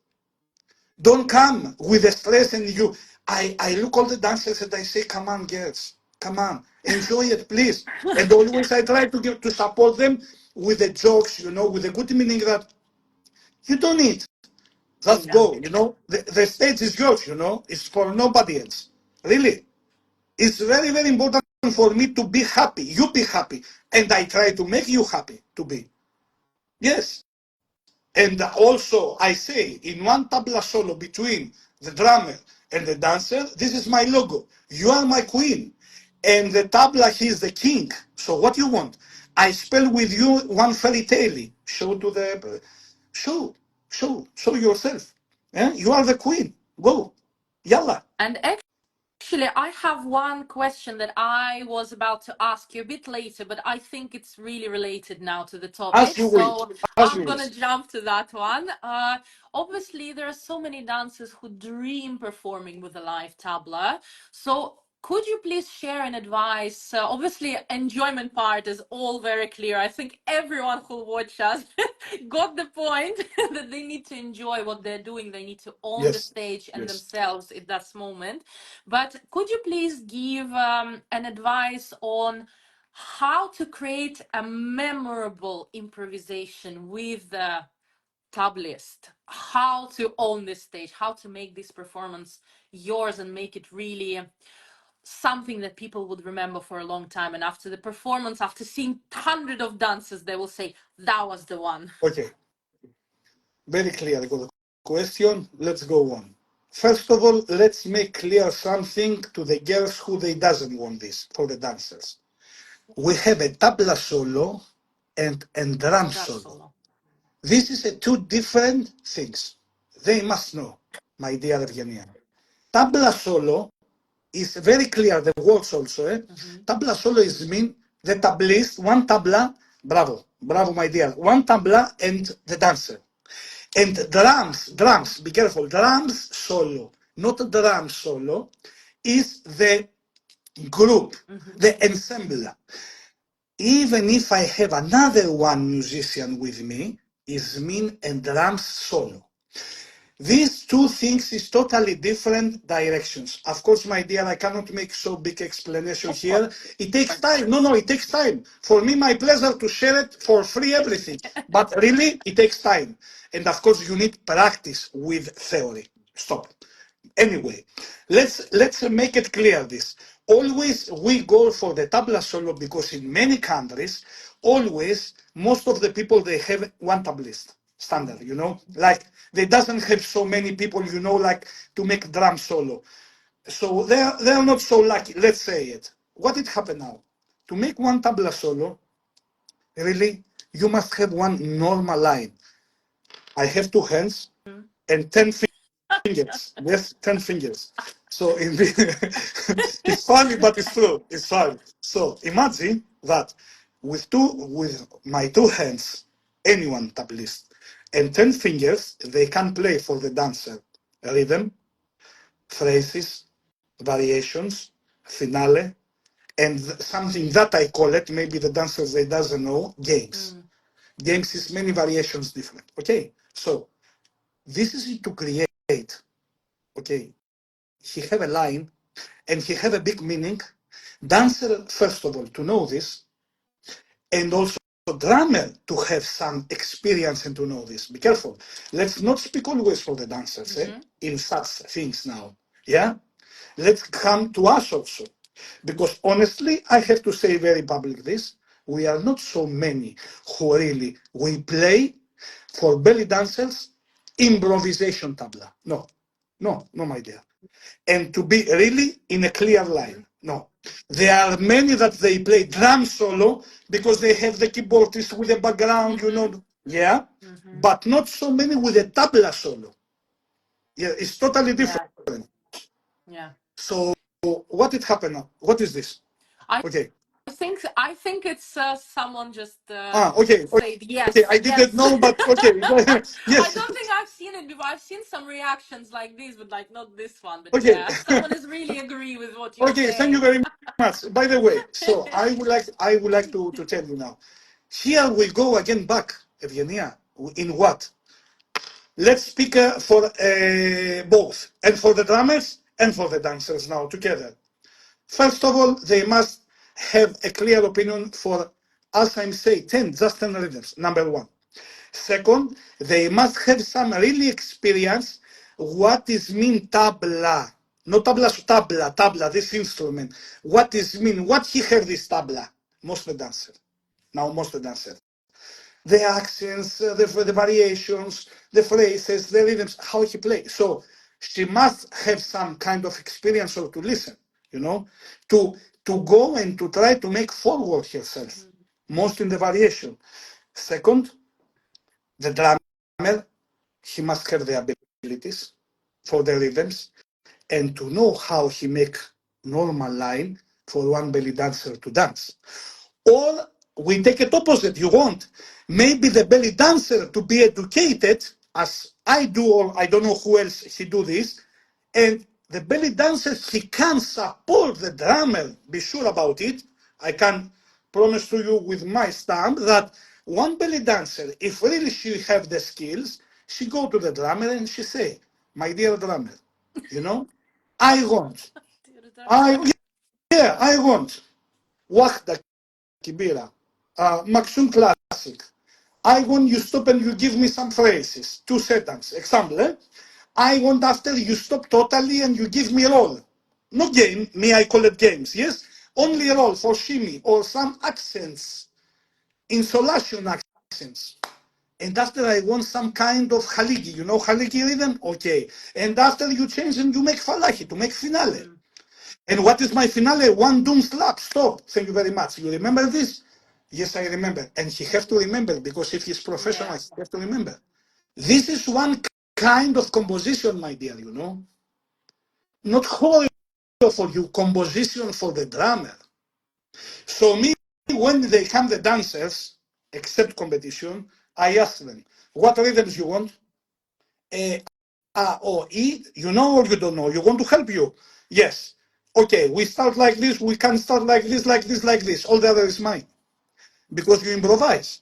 Don't come with the stress and you. I look all the dancers and I say, come on, girls, come on, enjoy it, please. And always I try to support them with the jokes, with the good meaning that you don't need. Just Yeah. go, The stage is yours, It's for nobody else. Really. It's very, very important for me to be happy. You be happy. And I try to make you happy to be. Yes. And also, I say, in one tabla solo between the drummer and the dancer, this is my logo. You are my queen. And the tabla, he is the king. So what you want? I spell with you one fairy tale. Show yourself. You are the queen. Go. Yalla. And actually, I have one question that I was about to ask you a bit later, but I think it's really related now to the As topic. you wish. So As I'm you going wish. to jump to that one. Obviously, there are so many dancers who dream performing with a live tabla. So could you please share an advice? Obviously, enjoyment part is all very clear. I think everyone who watch us got the point that they need to enjoy what they're doing. They need to own the Yes. stage and Yes. themselves at that moment. But could you please give an advice on how to create a memorable improvisation with the tablist? How to own this stage? How to make this performance yours and make it really something that people would remember for a long time? And after the performance, after seeing hundreds of dances, they will say, that was the one. Okay. Very clear. Good question. Let's go on. First of all, let's make clear something to the girls who they doesn't want this for the dancers. We have a tabla solo and drum Drum solo. solo. This is two different things. They must know, my dear Evgeniya. Tabla solo is very clear, the words also. Tabla solo is mean the tablist, one tabla, bravo my dear, one tabla and the dancer. And drums, be careful, drums solo, not drum solo, is the group, the ensemble. Even if I have another one musician with me, is mean and drums solo. These two things is totally different directions. Of course, my dear, I cannot make so big explanation Of course. here. It takes time. No, it takes time. For me, my pleasure to share it for free, everything. But really, it takes time. And of course, you need practice with theory. Stop. Anyway, let's make it clear this. Always we go for the tabla solo because in many countries, always most of the people they have one tablist standard, like they doesn't have so many people, like to make drum solo. So they're not so lucky. Let's say it. What it happened now? To make one tabla solo, really, you must have one normal line. I have two hands and 10 fingers. Yes, 10 fingers. So it's funny, but it's true. It's funny. So imagine that with my two hands, anyone tablist, and 10 fingers, they can play for the dancer rhythm, phrases, variations, finale, and something that I call it, maybe the dancers they doesn't know, games. Games is many variations different. Okay, so this is to create. Okay, he have a line and he have a big meaning. Dancer, first of all, to know this, and also drummer to have some experience and to know this. Be careful. Let's not speak always for the dancers in such things now. Yeah? Let's come to us also. Because honestly, I have to say very public this. We are not so many who really we play for belly dancers improvisation tabla. No, no, no, my dear. And to be really in a clear line. No. There are many that they play drum solo because they have the keyboardist with the background, you know. Yeah. But not so many with a tabla solo. Yeah, it's totally different. Yeah. So what did happen now? What is this? Okay. I think it's someone just Okay. said Okay, yes, I didn't yes. know, but okay. I Yes. don't think I've seen it before. I've seen some reactions like this, but like not this one. But Okay. yeah, someone is really agree with what you're Okay, thank you saying. very much. By the way, so I would like to tell you now. Here we go again back, Evgeniya. In what? Let's speak for both, and for the drummers and for the dancers now together. First of all, they must have a clear opinion for, as I'm saying, 10, just 10 rhythms, number one. Second, they must have some really experience what is mean tabla. No tabla, tabla, this instrument. What is mean, what he heard this tabla? Most the dancer. Now most the dancer. The accents, the variations, the phrases, the rhythms, how he plays. So she must have some kind of experience or to listen, you know, to go and to try to make forward herself, most in the variation. Second, the drummer, he must have the abilities for the rhythms and to know how he make normal line for one belly dancer to dance. Or we take it opposite. You want maybe the belly dancer to be educated, as I do, or I don't know who else he do this, and the belly dancer he can support the drummer. Be sure about it. I can promise to you with my stamp that one belly dancer, if really she have the skills, she go to the drummer and she say, "My dear drummer, you know, I want, I yeah, I want." Wahda Kibira, Maxim Classic. I want you stop and you give me some phrases, 2 seconds. Example, I want after you stop totally and you give me a roll. No game, me I call it games, yes? Only a roll for shimmy or some accents, insolation accents. And after I want some kind of haligi, you know haligi rhythm? Okay. And after you change and you make falahi to make finale. And what is my finale? One doom slap. Stop. Thank you very much. You remember this? Yes, I remember. And he has to remember because if he's professional, Yeah. he has to remember. This is one kind of composition, my dear, you know. Not choreo for you, composition for the drummer. So me, when they come the dancers, except competition, I ask them, what rhythms you want? A, O, E, you know or you don't know? You want to help you? Yes. Okay, we start like this, we can start like this, like this, like this. All the other is mine. Because you improvise.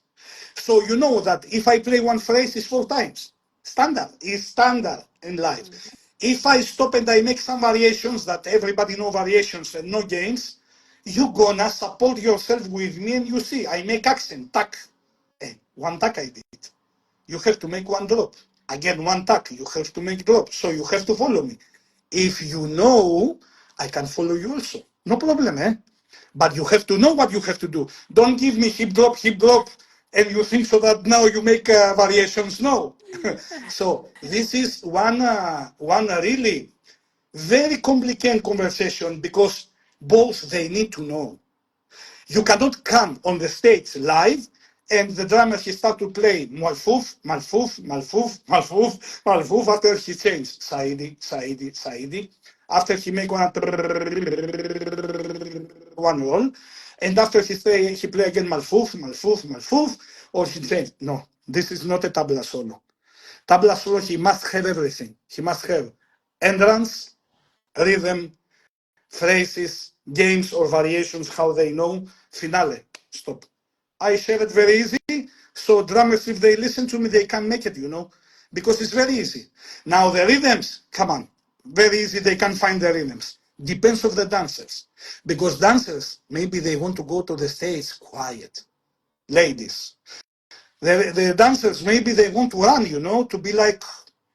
So you know that if I play one phrase, it's 4 times. Standard. It's standard in life. If I stop and I make some variations that everybody know variations and no gains, you gonna support yourself with me and you see, I make accent, tack. One tack I did. You have to make one drop. Again, one tack, you have to make drop. So you have to follow me. If you know, I can follow you also. No problem, eh? But you have to know what you have to do. Don't give me hip drop, and you think so that now you make variations. No. So this is one really very complicated conversation because both they need to know. You cannot come on the stage live and the drummer he start to play malfuf, malfuf, malfuf, malfuf, malfuf after he change Saidi, Saidi, Saidi. After he make one roll, and after he play again malfuf, malfuf, malfuf, or he change. No, this is not a tabla solo. Tabla solo he must have everything. He must have entrance, rhythm, phrases, games or variations, how they know, finale, stop. I share it very easy, so drummers, if they listen to me, they can make it, you know, because it's very easy. Now the rhythms, come on, very easy, they can find the rhythms. Depends of the dancers, because dancers, maybe they want to go to the stage quiet. ladies. The dancers, maybe they want to run, to be like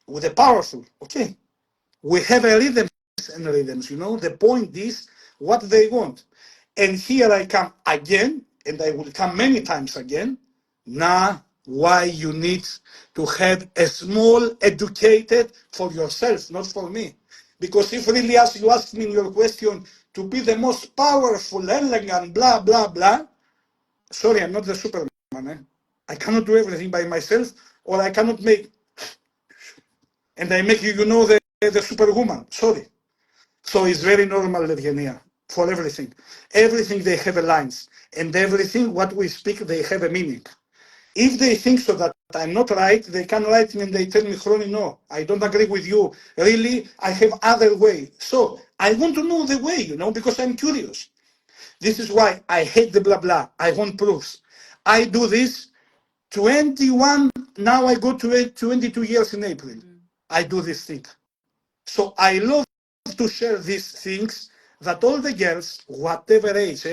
with the powerful. Okay, we have a rhythm and rhythms. The point is what they want. And here I come again, and I will come many times again. Now, why you need to have a small educated for yourself, not for me. Because if really as you ask me in your question to be the most powerful, elegant, blah, blah, blah, sorry, I'm not the Superman. Eh? I cannot do everything by myself, or I cannot make, and I make you, the superwoman. Sorry. So it's very normal, Evgeniya, for everything. Everything they have a lines, and everything what we speak they have a meaning. If they think so that I'm not right, they can write me and they tell me, Chroni, no, I don't agree with you. Really, I have other way. So I want to know the way, because I'm curious. This is why I hate the blah blah. I want proofs. I do this 21, now I go to 22 years in April. I do this thing. So I love to share these things that all the girls, whatever age,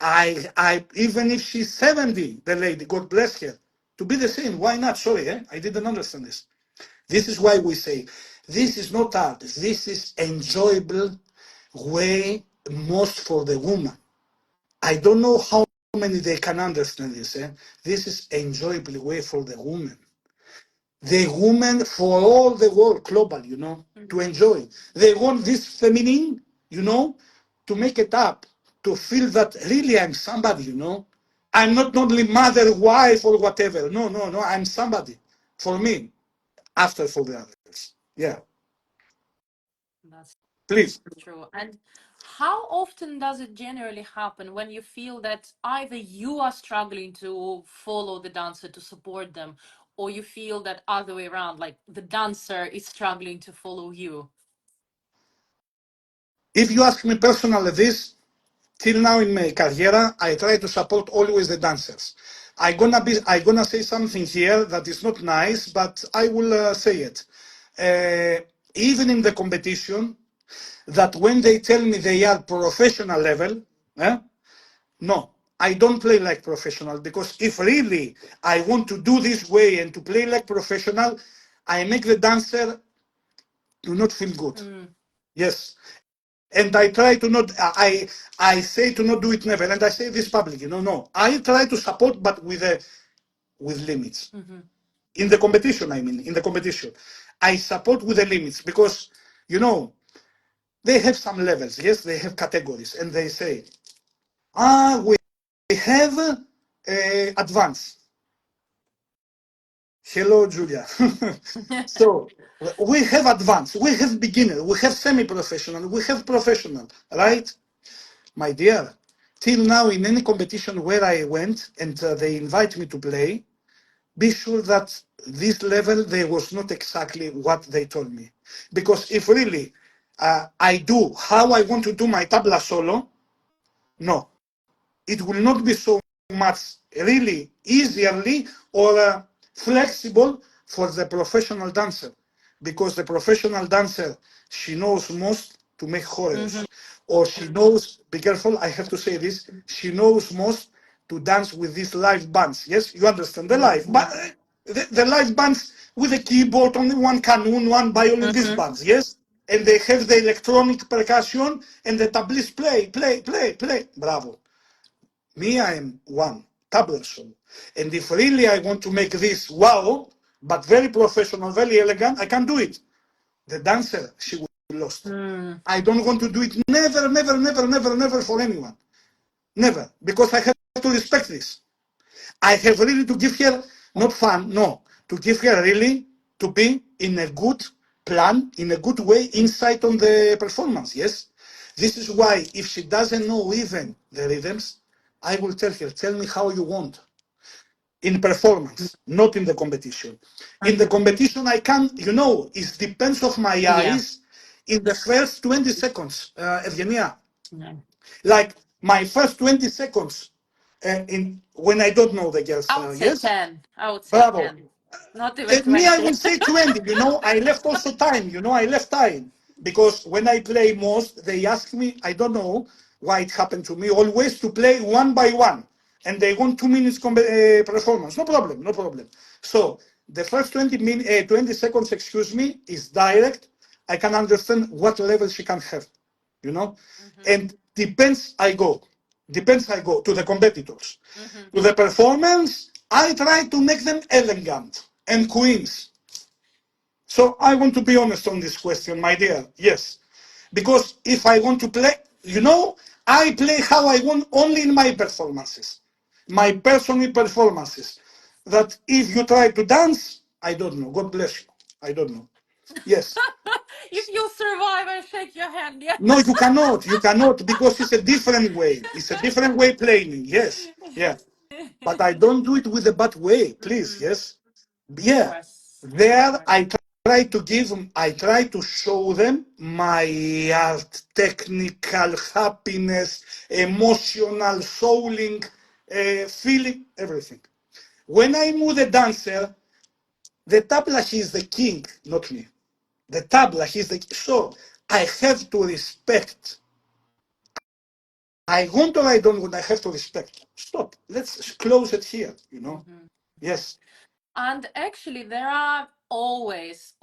I even if she's 70, the lady, God bless her, to be the same. Why not? Sorry, I didn't understand this. This is why we say this is not art. This is enjoyable way most for the woman. I don't know how many they can understand this. This is enjoyable way for the woman. The woman for all the world global, to enjoy. They want this feminine, to make it up, to feel that really I'm somebody, I'm not only mother, wife, or whatever. No, no, no, I'm somebody. For me, after for the others. Yeah, That's please. true. And how often does it generally happen when you feel that either you are struggling to follow the dancer to support them, or you feel that other way around, like the dancer is struggling to follow you? If you ask me personally this, till now in my career, I try to support always the dancers. I gonna say something here that is not nice, but I will say it. Even in the competition, that when they tell me they are professional level, no, I don't play like professional, because if really I want to do this way and to play like professional, I make the dancer do not feel good. Yes, and I try to not. I say to not do it never, and I say this public. No. I try to support, but with limits. In the competition, I mean, in the competition, I support with the limits, because they have some levels. Yes, they have categories, and they say, we have advanced. Hello, Julia. So we have advanced, we have beginner, we have semi-professional, we have professional, right? My dear, till now in any competition where I went and they invite me to play, be sure that this level, there was not exactly what they told me. Because if really I do how I want to do my tabla solo, no, it will not be so much really easily or flexible for the professional dancer, because the professional dancer, she knows most to make choreos, or she knows, be careful, I have to say this, she knows most to dance with these live bands. Yes, you understand the live, but the live bands with a keyboard, only one canon, one violin, these bands, yes, and they have the electronic percussion and the tablis play. Bravo. Me, I am one, tablerson. And if really I want to make this wow, but very professional, very elegant, I can do it. The dancer, she will be lost. I don't want to do it never for anyone. Never. Because I have to respect this. I have really to give her, not fun, no, to give her really to be in a good plan, in a good way, insight on the performance, yes? This is why if she doesn't know even the rhythms, I will tell her, tell me how you want. In performance, not in the competition. In the competition, I can, it depends of my Yeah. eyes in the first 20 seconds, Evgeniya. Yeah. Like my first 20 seconds when I don't know the girls, I would say yes? 10. I would say Bravo. 10. Not even Me, I 20. will say 20, I left also time, I left time. Because when I play most, they ask me, I don't know why it happened to me, always to play one by one. and they want 2 minutes performance. No problem, no problem. So the first 20 seconds, excuse me, is direct. I can understand what level she can have, you know, and depends I go to the competitors, to the performance. I try to make them elegant and queens. So I want to be honest on this question, my dear. Yes. Because if I want to play, I play how I want only in my performances, my personal performances. That if you try to dance, I don't know. God bless you. I don't know. Yes. If you survive, I shake your hand. Yeah. No, you cannot. You cannot because it's a different way. It's a different way playing. Yes. Yeah. But I don't do it with a bad way, please. Yes. Of Yeah, course. Of there course. I try to show them my art, technical happiness, emotional souling, feeling, everything. When I'm with a dancer, the tabla, he is the king, not me. The tabla, he's the so I have to respect. I want or I don't want, I have to respect. Stop. Let's close it here. Yes. And actually, there are always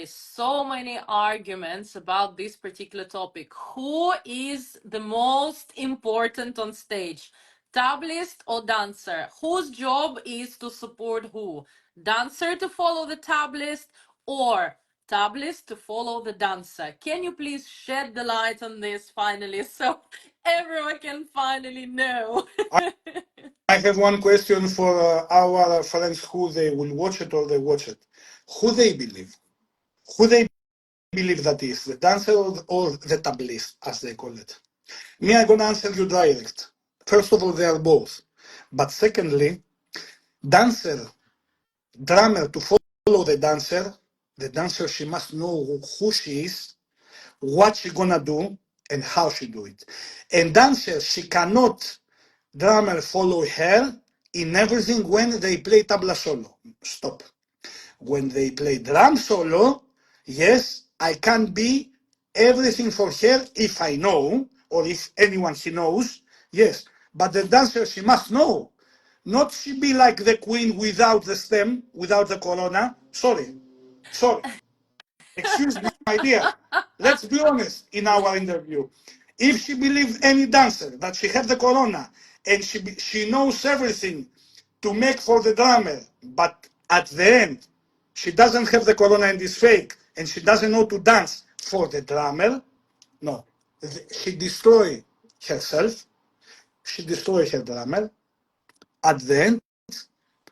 so many arguments about this particular topic. Who is the most important on stage? Tablist or dancer? Whose job is to support who? Dancer to follow the tablist or tablist to follow the dancer? Can you please shed the light on this finally so everyone can finally know? I have one question for our friends who they will watch it or they watch it. Who they believe? Who they believe that is? The dancer or the tablist, as they call it? Me, I'm gonna answer you direct. First of all, they are both. But secondly, dancer, drummer to follow the dancer she must know who she is, what she gonna do, and how she do it. And dancer, she cannot drummer follow her in everything when they play tabla solo. Stop. When they play drum solo, yes, I can be everything for her if I know, or if anyone she knows, yes. But the dancer, she must know. Not she be like the queen without the stem, without the corona. Sorry. Sorry. Excuse me, my dear. Let's be honest in our interview. If she believes any dancer that she have the corona and she knows everything to make for the drummer, but at the end she doesn't have the corona and is fake, and she doesn't know to dance for the drummer, no, she destroy herself. She destroy her drummer. At the end,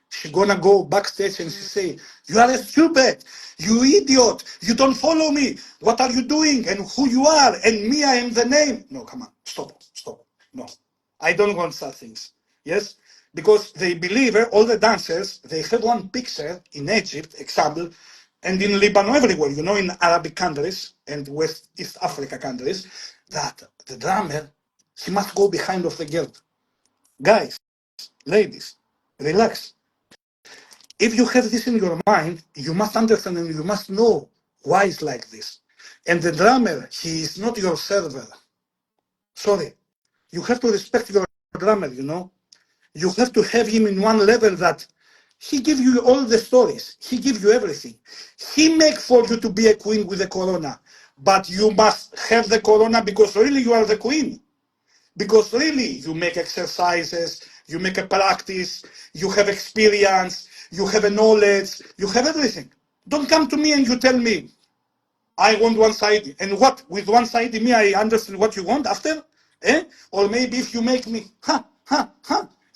she gonna go backstage and she say, "You are a stupid, you idiot, you don't follow me. What are you doing? And who you are? And me, I am the name." No, come on, stop, stop. No, I don't want such things. Yes, because they believe all the dancers. They have one picture in Egypt, example, and in Lebanon, everywhere. In Arabic countries and West East Africa countries, that the drummer he must go behind of the girl. Guys, ladies, relax. If you have this in your mind, you must understand and you must know why it's like this. And the drummer, he is not your server. Sorry. You have to respect your drummer. You have to have him in one level that he give you all the stories. He give you everything. He make for you to be a queen with the corona. But you must have the corona because really you are the queen. Because really, you make exercises, you make a practice, you have experience, you have a knowledge, you have everything. Don't come to me and you tell me, I want one side. And what? With one side, me, I understand what you want after? Or maybe if you make me,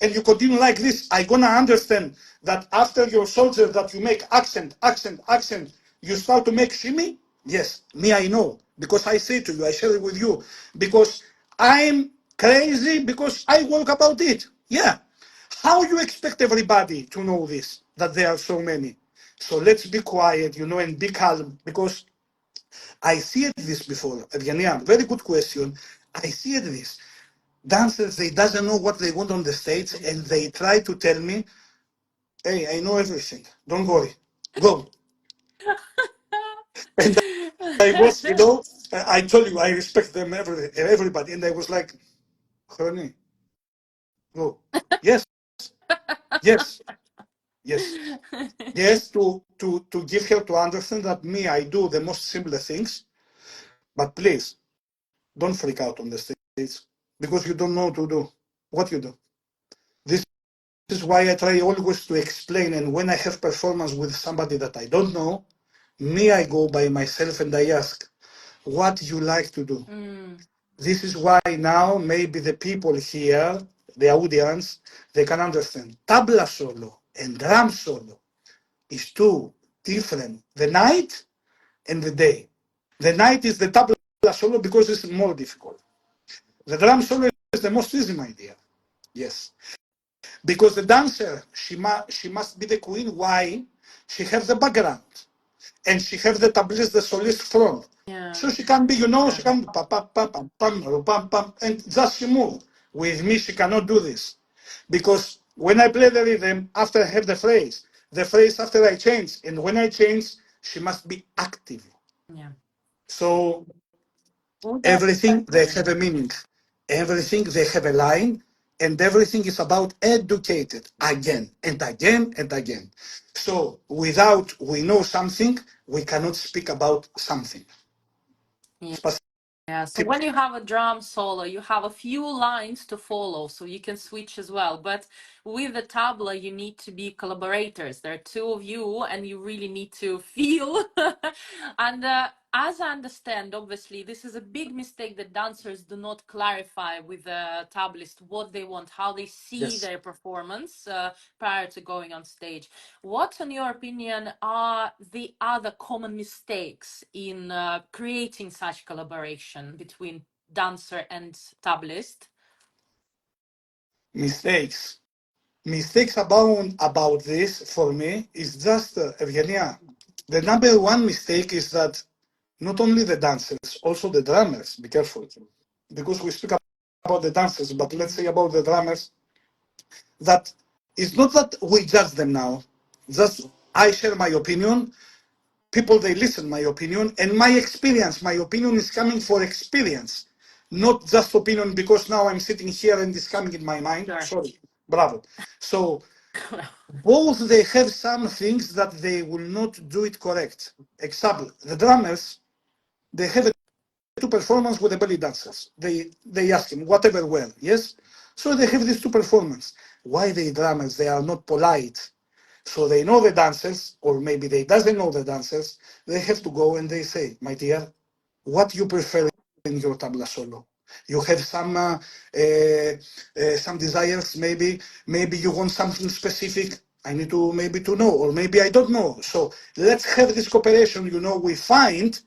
and you continue like this, I gonna understand that after your soldier that you make accent, accent, accent, you start to make shimmy? Yes, me, I know. Because I say to you, I share it with you. Because I'm crazy because I work about it. Yeah. How you expect everybody to know this, that there are so many? So let's be quiet, and be calm because I see it this before. Evgeniya, very good question. I see it this. Dancers, they doesn't know what they want on the stage and they try to tell me, hey, I know everything. Don't worry. Go. And I was, I told you, I respect them, everybody. And I was like, honey, go. Yes, yes, yes, yes. To give her to understand that me, I do the most simple things. But please don't freak out on the stage because you don't know to do what you do. This is why I try always to explain. And when I have performance with somebody that I don't know, me, I go by myself and I ask, what you like to do? This is why now maybe the people here, the audience, they can understand. Tabla solo and drum solo is two different. The night and the day. The night is the tabla solo because it's more difficult. The drum solo is the most easy, my dear. Yes. Because the dancer, she must be the queen. Why? She has the background. And she has the tablis, the solist front. Yeah. So she can be, she can pam pam pam pam pam pam pam and just she move. With me, she cannot do this. Because when I play the rhythm, after I have the phrase after I change, and when I change, she must be active. Yeah. So Well, everything they have a meaning, everything they have a line, and everything is about educated again and again and again. So without we know something, we cannot speak about something. yeah. Spasibo. Yeah, so when you have a drum solo, you have a few lines to follow, so you can switch as well. But with the tabla, you need to be collaborators. There are two of you, and you really need to feel. And as I understand, obviously, this is a big mistake that dancers do not clarify with the tablist what they want, how they see Yes. their performance prior to going on stage. What, in your opinion, are the other common mistakes in creating such collaboration between dancer and tableist? Mistakes. Mistakes about this for me is just Evgeniya. The number one mistake is that not only the dancers, also the drummers. Be careful, because we speak about the dancers, but let's say about the drummers. That it's not that we judge them now. Just I share my opinion. People they listen my opinion and my experience. My opinion is coming for experience, not just opinion because now I'm sitting here and it's coming in my mind. Sure. Sorry, bravo. So both they have some things that they will not do it correct. Example, the drummers they have a two performance with the belly dancers. They ask him whatever well, yes. So they have these two performance. Why they drummers? They are not polite. So they know the dancers, or maybe they doesn't know the dancers. They have to go and they say, my dear, what you prefer in your tabla solo? You have some desires, maybe you want something specific. I need to maybe to know, or maybe I don't know. So let's have this cooperation. We find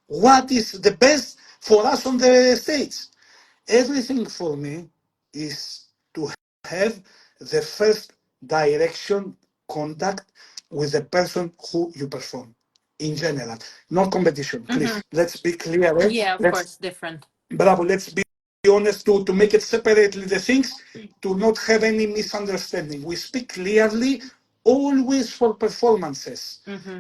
what is the best for us on the stage. Everything for me is to have the first direction contact with the person who you perform in general, not competition. Please, let's be clear. Yeah, of Let's course, different. bravo. Let's be honest to make it separately the things to not have any misunderstanding. We speak clearly always for performances.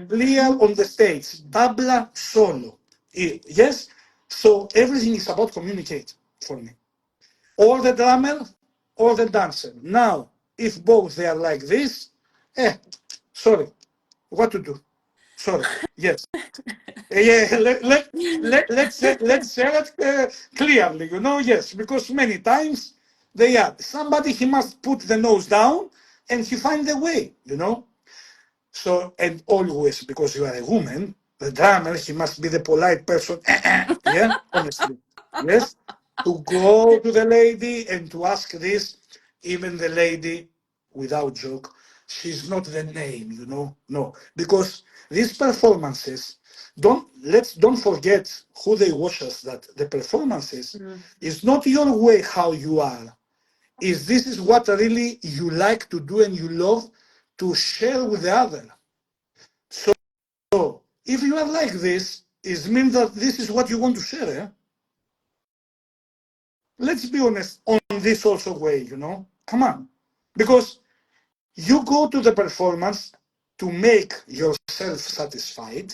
Clear on the stage, tabla solo. Yes. So everything is about communicate for me. Or the drummer or the dancer. Now, if both they are like this, sorry, what to do? Sorry, yes. Yeah, let's say it clearly, yes, because many times they are. Somebody, he must put the nose down and he find the way. So, and always, because you are a woman, the drummer, he must be the polite person, yeah, honestly, yes, to go to the lady and to ask this, even the lady, without joke, she's not the name, no, because these performances, don't forget who they watch us, that the performances is not your way how you are, is this is what really you like to do and you love to share with the other. So if you are like this, it means that this is what you want to share. Let's be honest on this also way. Come on. Because you go to the performance to make yourself satisfied.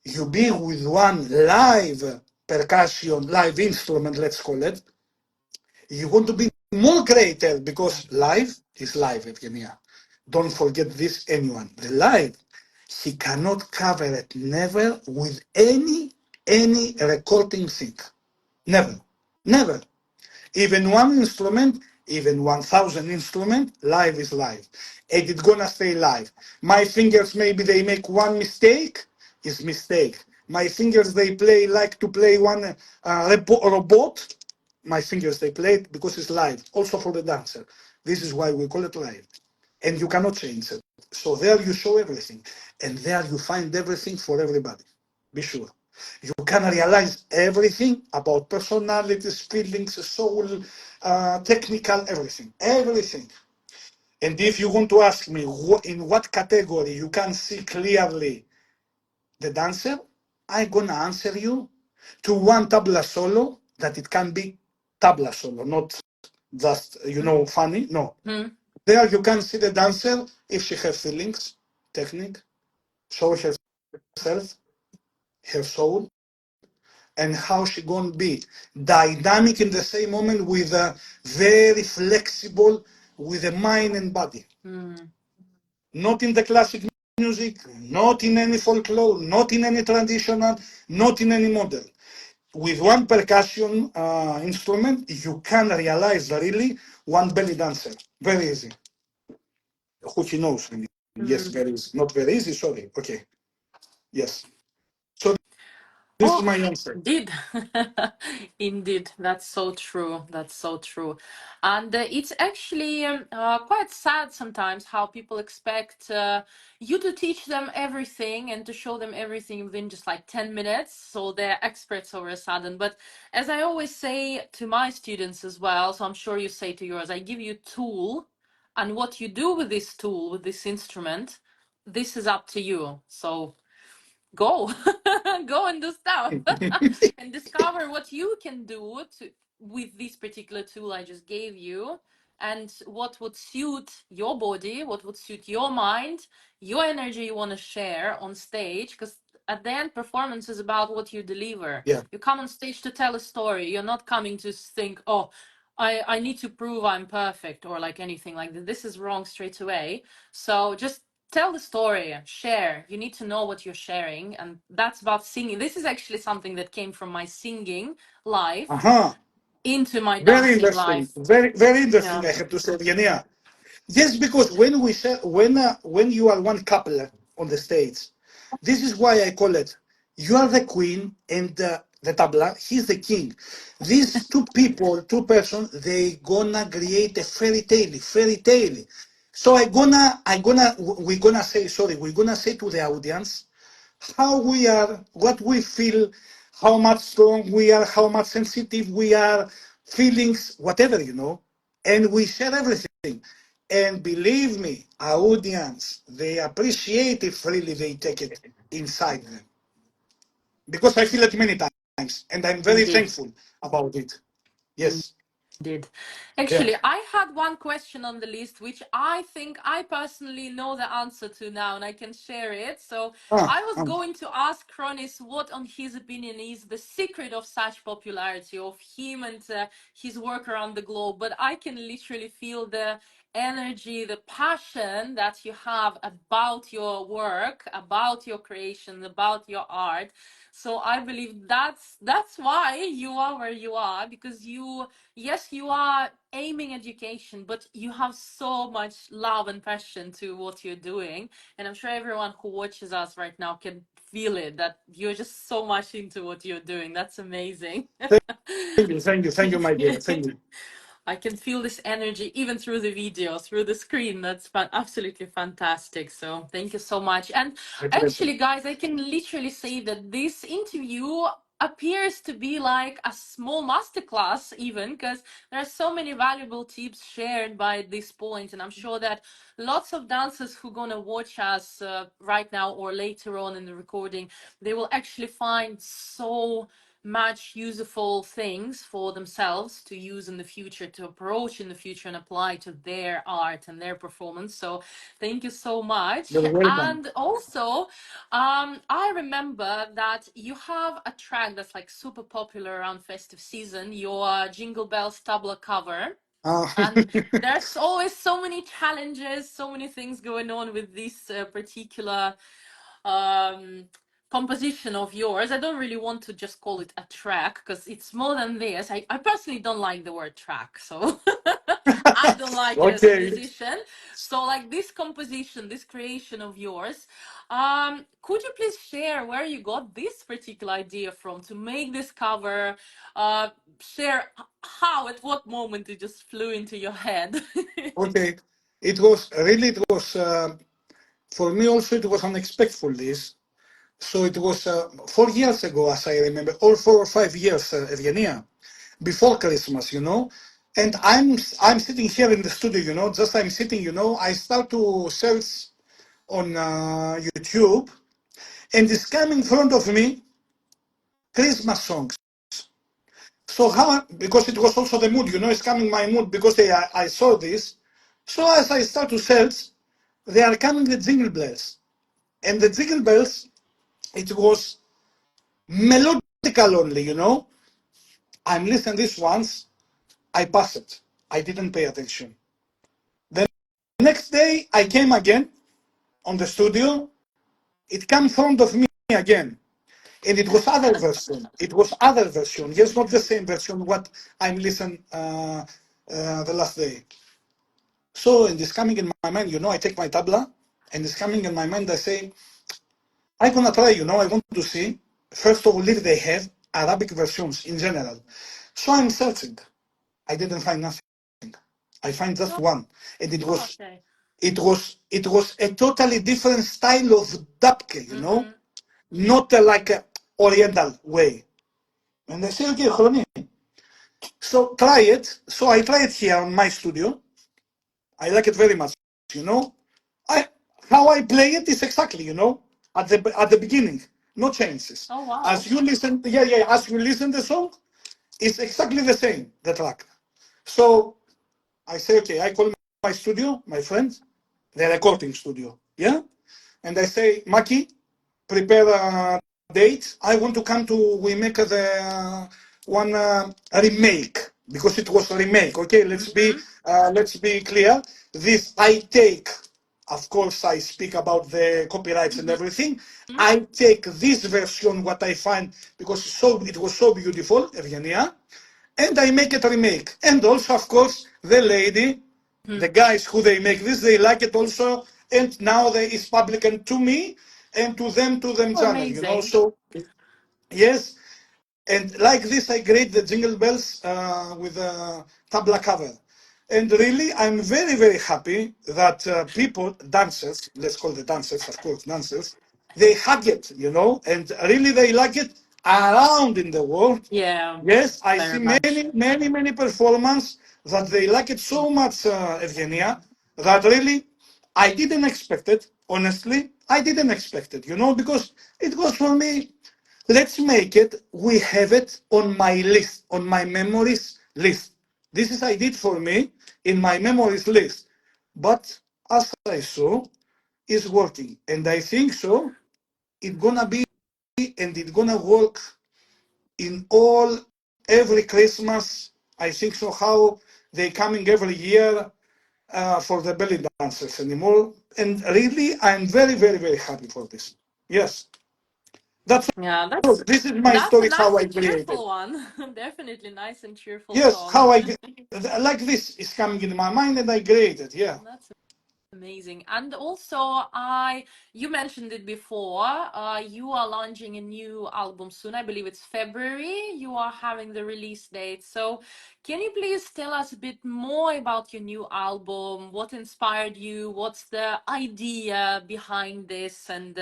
You be with one live percussion, live instrument, let's call it. You want to be more greater because live is live, Evgeniya. Don't forget this, anyone. The live, he cannot cover it never with any recording thing. Never. Never. Even one instrument, even 1,000 instrument, live is live. And it's gonna stay live. My fingers, maybe they make one mistake, is mistake. My fingers, they play like to play one robot. My fingers, they play it because it's live. Also for the dancer. This is why we call it live. And you cannot change it. So there you show everything. And there you find everything for everybody. Be sure. You can realize everything about personalities, feelings, soul, technical, everything. Everything. And if you want to ask me in what category you can see clearly the dancer, I'm gonna answer you to one tabla solo that it can be tabla solo, not just funny. No, Mm. there you can see the dancer if she has feelings, technique, show herself, her soul, and how she gonna be dynamic in the same moment with a very flexible with the mind and body. Mm. Not in the classic music, not in any folklore, not in any traditional, not in any model. With one percussion instrument, you can realize really one belly dancer. Very easy. Who he knows? I mean, yes, Mm. very easy. Not very easy, sorry. Okay. Yes. So this is Oh, my answer. indeed. Indeed, that's so true. That's so true. And it's actually quite sad sometimes how people expect you to teach them everything and to show them everything within just like 10 minutes. So they're experts all of a sudden. But as I always say to my students as well, so I'm sure you say to yours, I give you a tool, and what you do with this tool, with this instrument, this is up to you. So go go and do stuff and discover what you can do with this particular tool I just gave you, and what would suit your body, what would suit your mind, your energy you want to share on stage. Because at the end, performance is about what you deliver. Yeah. You come on stage to tell a story. You're not coming to think, oh, I need to prove I'm perfect or like anything like that. This is wrong straight away. So just tell the story, share. You need to know what you're sharing, and that's about singing. This is actually something that came from my singing life Uh-huh. into my Very dancing interesting. life. Very Yeah. interesting, I have to say, Evgenia. Yes, because when you are one couple on the stage, this is why I call it. You are the queen and the tabla. He's the king. These two people, two persons, they gonna create a fairy tale, fairy tale. So we're gonna say, sorry, we're gonna say to the audience how we are, what we feel, how much strong we are, how much sensitive we are, feelings, whatever, and we share everything. And believe me, our audience, they appreciate it freely, they take it inside them. Because I feel it many times, and I'm very Indeed. thankful about it. Yes. Did. Yeah. Actually, I had one question on the list, which I think I personally know the answer to now, and I can share it. So Ah, I was ah. going to ask Chronis what, on his opinion, is the secret of such popularity of him and his work around the globe. But I can literally feel the energy, the passion that you have about your work, about your creation, about your art. So I believe that's why you are where you are, because you, yes, you are aiming education, but you have so much love and passion to what you're doing. And I'm sure everyone who watches us right now can feel it, that you're just so much into what you're doing. That's amazing. Thank you, my dear. Thank you. I can feel this energy even through the video, through the screen. That's absolutely fantastic. So thank you so much. And My pleasure. actually, guys, I can literally say that this interview appears to be like a small masterclass, even because there are so many valuable tips shared by this point. And I'm sure that lots of dancers who are going to watch us right now or later on in the recording, they will actually find so much useful things for themselves to use in the future, to approach in the future and apply to their art and their performance. So thank you so much. You're welcome. And also, I remember that you have a track that's like super popular around festive season, your Jingle Bells tabla cover. Uh, And there's always so many challenges, so many things going on with this particular um, composition of yours. I don't really want to just call it a track because it's more than this. I personally don't like the word track, so I don't like it as a okay. musician. So, like this composition, this creation of yours, could you please share where you got this particular idea from to make this cover? Uh, Share how, at what moment it just flew into your head. Okay. It was really, it was, for me also, it was unexpected this. So it was 4 years ago, as I remember, or 4 or 5 years, Evgeniya, before Christmas, And I'm sitting here in the studio, just I'm sitting, I start to search on YouTube, and it's coming in front of me Christmas songs. So because it was also the mood, it's coming my mood because I saw this. So as I start to search, they are coming the jingle bells. And the jingle bells, it was melodical only, I'm listening this once, I pass it. I didn't pay attention. The next day, I came again on the studio. It came in front of me again. And it was other version. It was other version. Yes, not the same version what I'm listening the last day. So, and it's coming in my mind, I take my tabla, and it's coming in my mind, I say, I'm gonna try, I want to see, first of all, if they have Arabic versions in general. So I'm searching. I didn't find nothing. I find just one. And it Oh, was okay. it was a totally different style of dabke, Mm-hmm. not like a oriental way. And I say, okay, Chroni, so try it. So I try it here on my studio. I like it very much, you know. I how I play it is exactly, at the beginning, no changes. Oh, wow. As you listen, as you listen the song, it's exactly the same, the track. So I say, okay, I call my studio, my friend, the recording studio, yeah, and I say, Maki, prepare a date. I want to come to, we make the one remake because it was a remake. Okay, Mm-hmm. let's be clear. This I take, of course, I speak about the copyrights and everything. Mm-hmm. I take this version, what I find, because it was so beautiful, Evgeniya, and I make it a remake. And also, of course, the lady, the guys who they make this, they like it also. And now they is public and to me and to them Oh, channel, amazing. So yes, and like this, I create the jingle bells with a tabla cover. And really, I'm very, very happy that people, dancers, let's call the dancers, of course, dancers, they hug it, and really they like it around in the world. Yeah, Yes, I very see much. many, many, many performance that they like it so much, Evgenia, that really I didn't expect it. Honestly, I didn't expect it, because it was for me, let's make it, we have it on my list, on my memories list. This is I did for me in my memories list. But as I saw, it's working. And I think so, it's gonna be and it's gonna work in all every Christmas. I think so. How they coming every year for the belly dancers anymore, and really, I'm very, very, very happy for this. Yes, that's Yeah, all. This is my that's a story. How nice I and created. cheerful one. Definitely nice and cheerful Yes, song. how like this is coming in my mind, and I created. Yeah. That's amazing. And also, you mentioned it before. You are launching a new album soon. I believe it's February. You are having the release date. So, can you please tell us a bit more about your new album? What inspired you? What's the idea behind this? And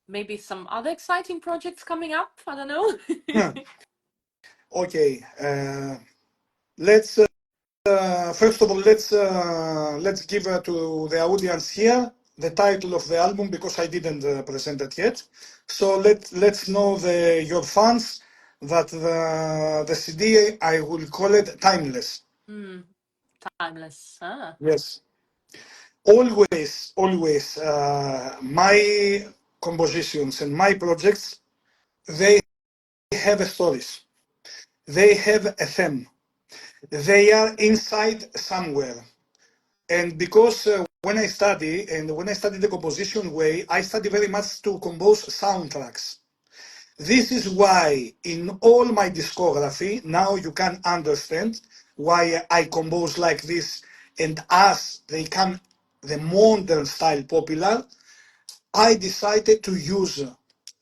maybe some other exciting projects coming up? I don't know. Okay. Let's first of all, let's give to the audience here the title of the album because I didn't present it yet. So let's know your fans that the CD I will call it timeless. Hmm, timeless. Ah. Yes, always my compositions and my projects they have a stories. They have a theme. They are inside somewhere. And because when I study, and when I study the composition way, I study very much to compose soundtracks. This is why in all my discography, now you can understand why I compose like this. And as they come the modern style popular, I decided to use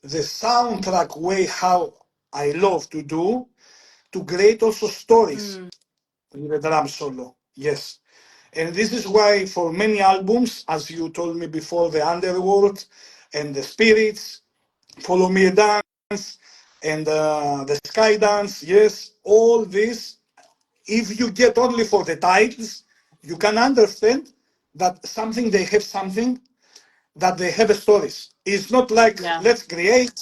the soundtrack way how I love to do to create also stories with the drum solo. Yes. And this is why for many albums, as you told me before, the Underworld and the Spirits, Follow Me Dance, and the Sky Dance, yes, all this, if you get only for the titles, you can understand that something they have something that they have stories. It's not like Yeah. let's create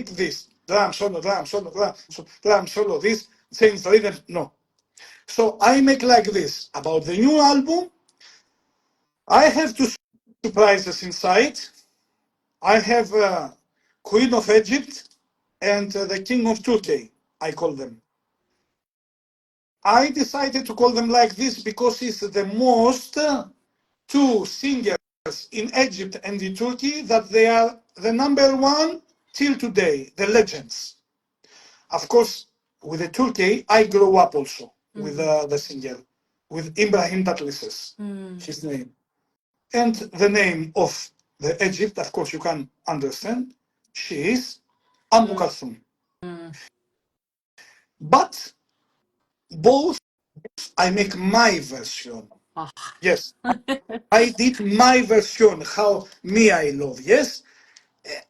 this drum solo, drum solo, this change rhythm. No. So I make like this. About the new album, I have two surprises inside. I have Queen of Egypt and the King of Turkey, I call them. I decided to call them like this because it's the most two singers in Egypt and in Turkey that they are the number one till today, the legends. Of course, with the Turkey, I grew up also with the singer, with Ibrahim Tatlisses, his name. And the name of the Egypt, of course, you can understand, she is Kulthum. But both, I make my version. Yes, I did my version, how me I love. Yes,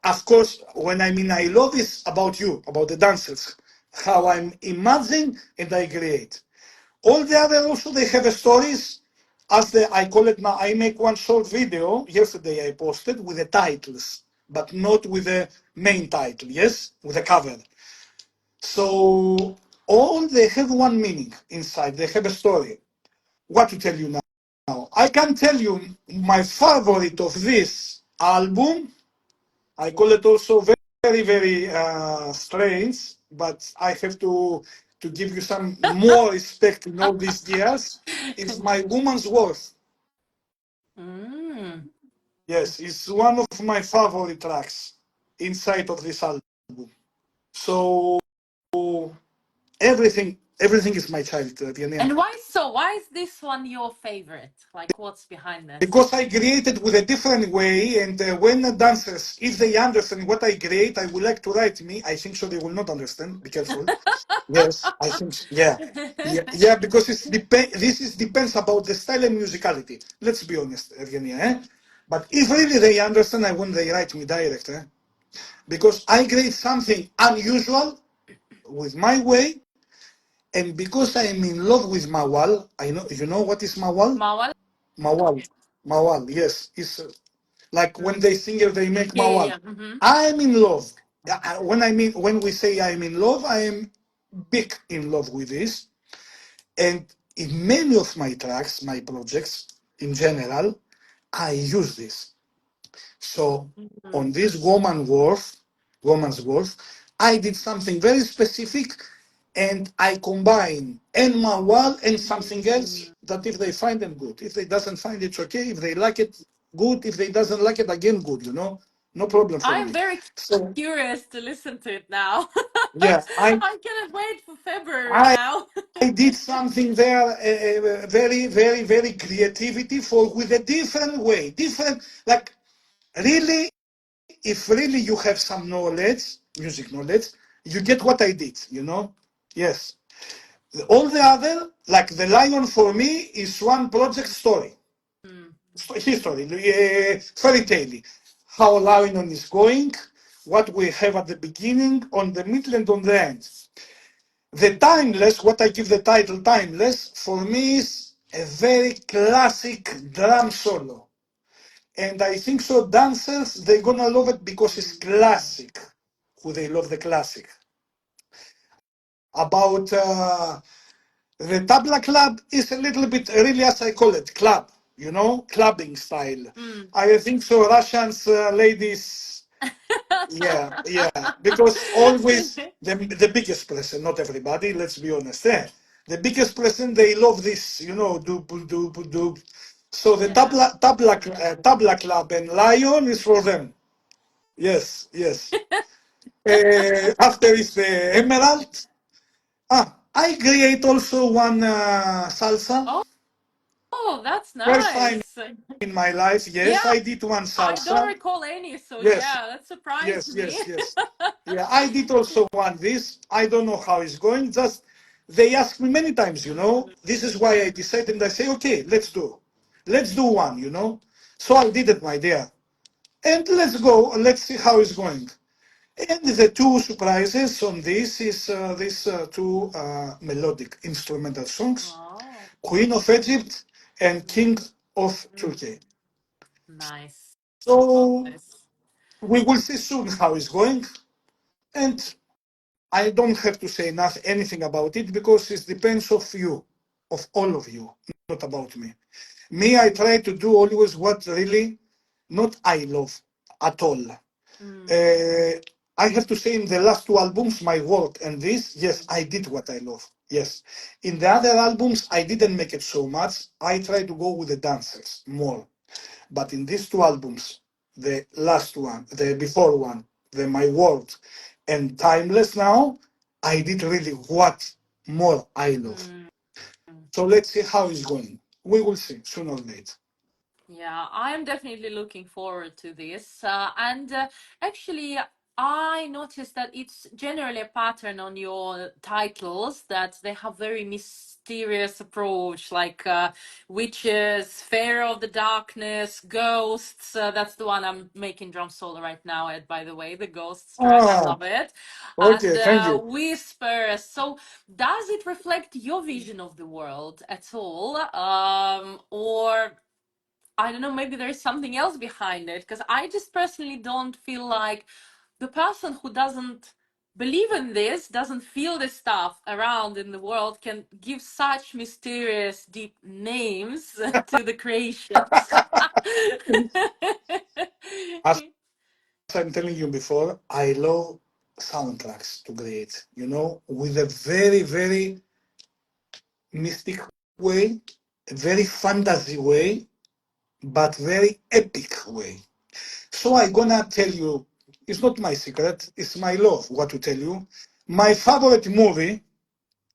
of course, when I mean I love, is about you, about the dancers, how I'm imagining and I create. All the other also they have stories, as I call it now. I make one short video yesterday I posted with the titles, but not with the main title. Yes, with the cover. So all they have one meaning inside. They have a story. What to tell you now? I can tell you my favorite of this album. I call it also very strange, but I have to give you some more respect in all these years. It's my woman's worth. Yes, it's one of my favorite tracks inside of this album. So everything is my child, Evgeniya. And why so? Why is this one your favorite? Like, what's behind this? Because I created with a different way, and when the dancers, if they understand what I create, I would like to write me. I think so they will not understand. Be careful. Yes, I think so. Yeah, because this is depends about the style and musicality. Let's be honest, Evgenia. But if really they understand, I want they write me direct, because I create something unusual with my way, and because I am in love with Mawal. I know you know what is Mawal. Mawal? Mawal, yes, it's like when they sing it, they make Mawal. Yeah. I'm in love. When we say I'm in love, I am big in love with this. And in many of my tracks, my projects in general, I use this. So on this woman's worth, I did something very specific, and I combine and Mawal and something else that if they find them good, if they doesn't find it's okay, if they like it, good, if they doesn't like it, again good, no problem for I'm me. very So curious to listen to it now. yeah, I cannot wait for February I now. I did something there, very creativity for with a different way, different like really. If really you have some knowledge, music knowledge, you get what I did. Yes. All the other, like the lion for me, is one project story, history, fairy tale. How lion is going, what we have at the beginning, on the middle, and on the end. The timeless, what I give the title timeless, for me is a very classic drum solo. And I think so dancers, they're gonna love it because it's classic. Who they love the classic. About the tabla club is a little bit, really as I call it, club, clubbing style. I think so Russians, ladies, yeah, because always the biggest person, not everybody, let's be honest, The biggest present, they love this, doop, doop, doop. So the Yeah. tabla club and lion is for them. Yes, yes. After is the emerald. I create also one salsa. Oh, that's First time nice. in my life, yes, Yeah, I did one I don't salsa. recall any, so Yes, yeah, that surprised yes, me. yes, yes. Yeah, I did also one this. I don't know how it's going. Just they ask me many times, This is why I decided and I say, okay, let's do. Let's do one, So I did it, my dear. And let's go, let's see how it's going. And the two surprises on this is these two melodic instrumental songs, Wow. Queen of Egypt and Mm, King of mm, Turkey. nice. So Nice. we will see soon how it's going. And I don't have to say anything about it because it depends of you, of all of you, not about me. Me, I try to do always what really not I love at all. Mm, Uh, I have to say in the last two albums, my work and this, yes, I did what I love. Yes. In the other albums, I didn't make it so much. I try to go with the dancers more. But in these two albums, the last one, the before one, the My World and Timeless now, I did really what more I love. mm. So let's see how it's going. We will see sooner or later. Yeah, I'm definitely looking forward to this. And actually, I noticed that it's generally a pattern on your titles that they have very mysterious approach, like witches, Pharaoh of the Darkness, ghosts. That's the one I'm making drum solo right now, Ed, by the way, the ghosts track. I Ah, love it. And okay, thank you. whispers. So, does it reflect your vision of the world at all? Or I don't know, maybe there's something else behind it because I just personally don't feel like the person who doesn't believe in this, doesn't feel this stuff around in the world can give such mysterious, deep names to the creations. As I'm telling you before, I love soundtracks to create, with a very, very mystic way, a very fantasy way, but very epic way. So I'm gonna tell you, it's not my secret, it's my love what to tell you. My favorite movie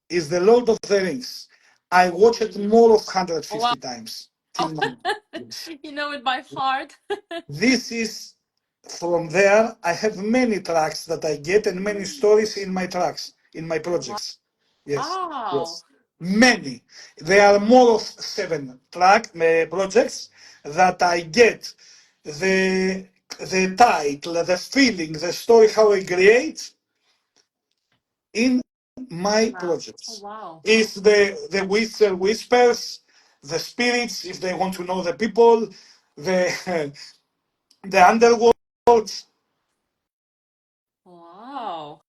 is The Lord of the Rings. I watched it more of Wow. 150 times till now. Yes. You know it by heart. This is from there. I have many tracks that I get and many stories in my tracks, in my projects. Yes, Wow. yes. Many. There are more of 7 track projects that I get the title, the feeling, the story, how I create in my Wow. Oh, projects. wow. It's the whispers, the spirits, if they want to know the people, the the underworld. Wow.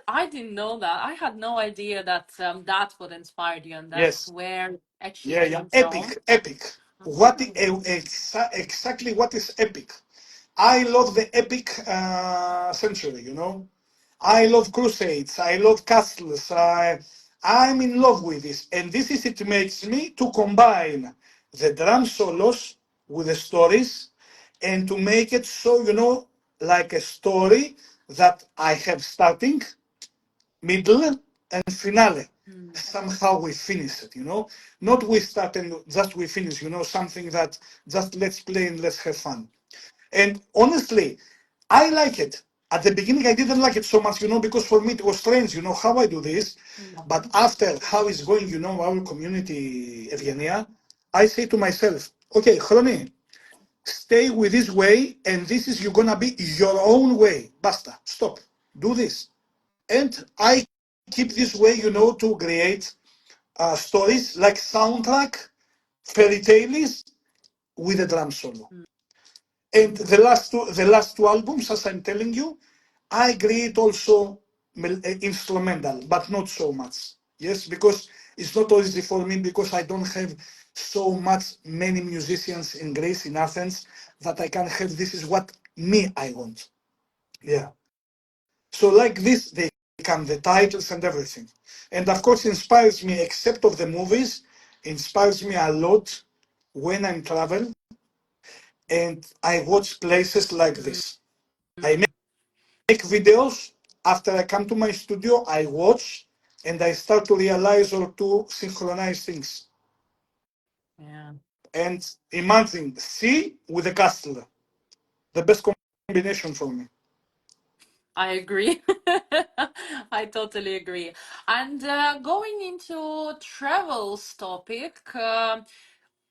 I didn't know that. I had no idea that that's what inspired you and that's Yes, where it actually yeah, yeah, came from. epic, epic. Oh. Exactly what is epic? I love the epic century. I love crusades. I love castles. I'm in love with this, and this is it makes me to combine the drum solos with the stories, and to make it so like a story that I have starting, middle, and finale. Mm. Somehow we finish it. Not we start and just we finish. Something that just let's play and let's have fun. And honestly, I like it. At the beginning, I didn't like it so much, because for me it was strange, how I do this. Mm. But after how it's going, our community, Evgeniya, I say to myself, okay, Chroni, stay with this way, and this is you're gonna be your own way. Basta, stop, do this. And I keep this way, to create stories like soundtrack, fairy tales with a drum solo. And the last two albums, as I'm telling you, I create also instrumental, but not so much. Yes, because it's not easy for me because I don't have so many musicians in Greece, in Athens, that I can have. This is what me I want. Yeah. So like this, they become the titles and everything. And of course, inspires me, except of the movies, inspires me a lot when I'm travel and I watch places like this. I make videos. After I come to my studio, I watch and I start to realize or to synchronize things. Yeah. And imagine sea with a castle, the best combination for me. I agree. I totally agree. And going into travels topic,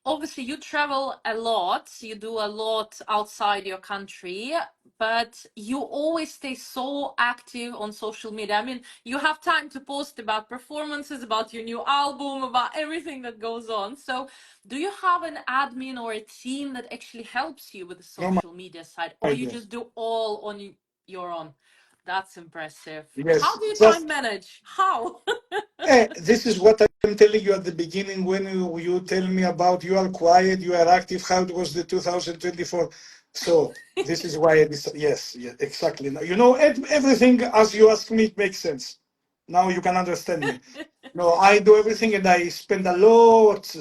obviously you travel a lot, you do a lot outside your country, but you always stay so active on social media. I mean, you have time to post about performances, about your new album, about everything that goes on. So do you have an admin or a team that actually helps you with the No, my social media side, or you idea. just do all on your own? That's impressive. How Yes, do you time just manage? How? this is what I'm telling you at the beginning when you tell me about you are quiet, you are active, how it was the 2024. So this is why it is, yes, yes, exactly. Now, you know, everything as you ask me, it makes sense. Now you can understand me. No, I do everything and I spend a lot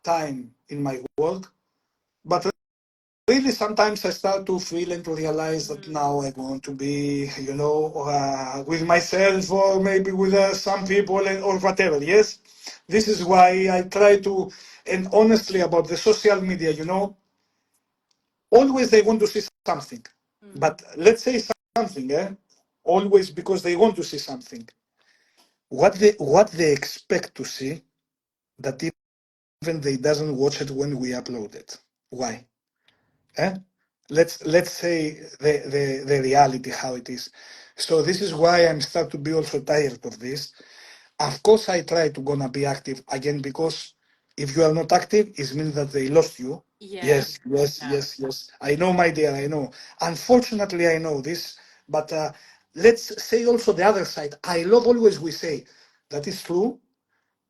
time in my work. But really sometimes I start to feel and to realize that now I want to be, with myself or maybe with some people or whatever. Yes, this is why I try to, and honestly about the social media, always they want to see something. But let's say something, always because they want to see something. What they expect to see that even they doesn't watch it when we upload it. Why? Eh? Let's say the reality how it is. So this is why I'm start to be also tired of this. Of course, I try to gonna be active again because if you are not active, it means that they lost you. Yeah. Yes, yes, Yeah. yes, yes. I know, my dear. I know. Unfortunately, I know this. But let's say also the other side. I love always we say that is true,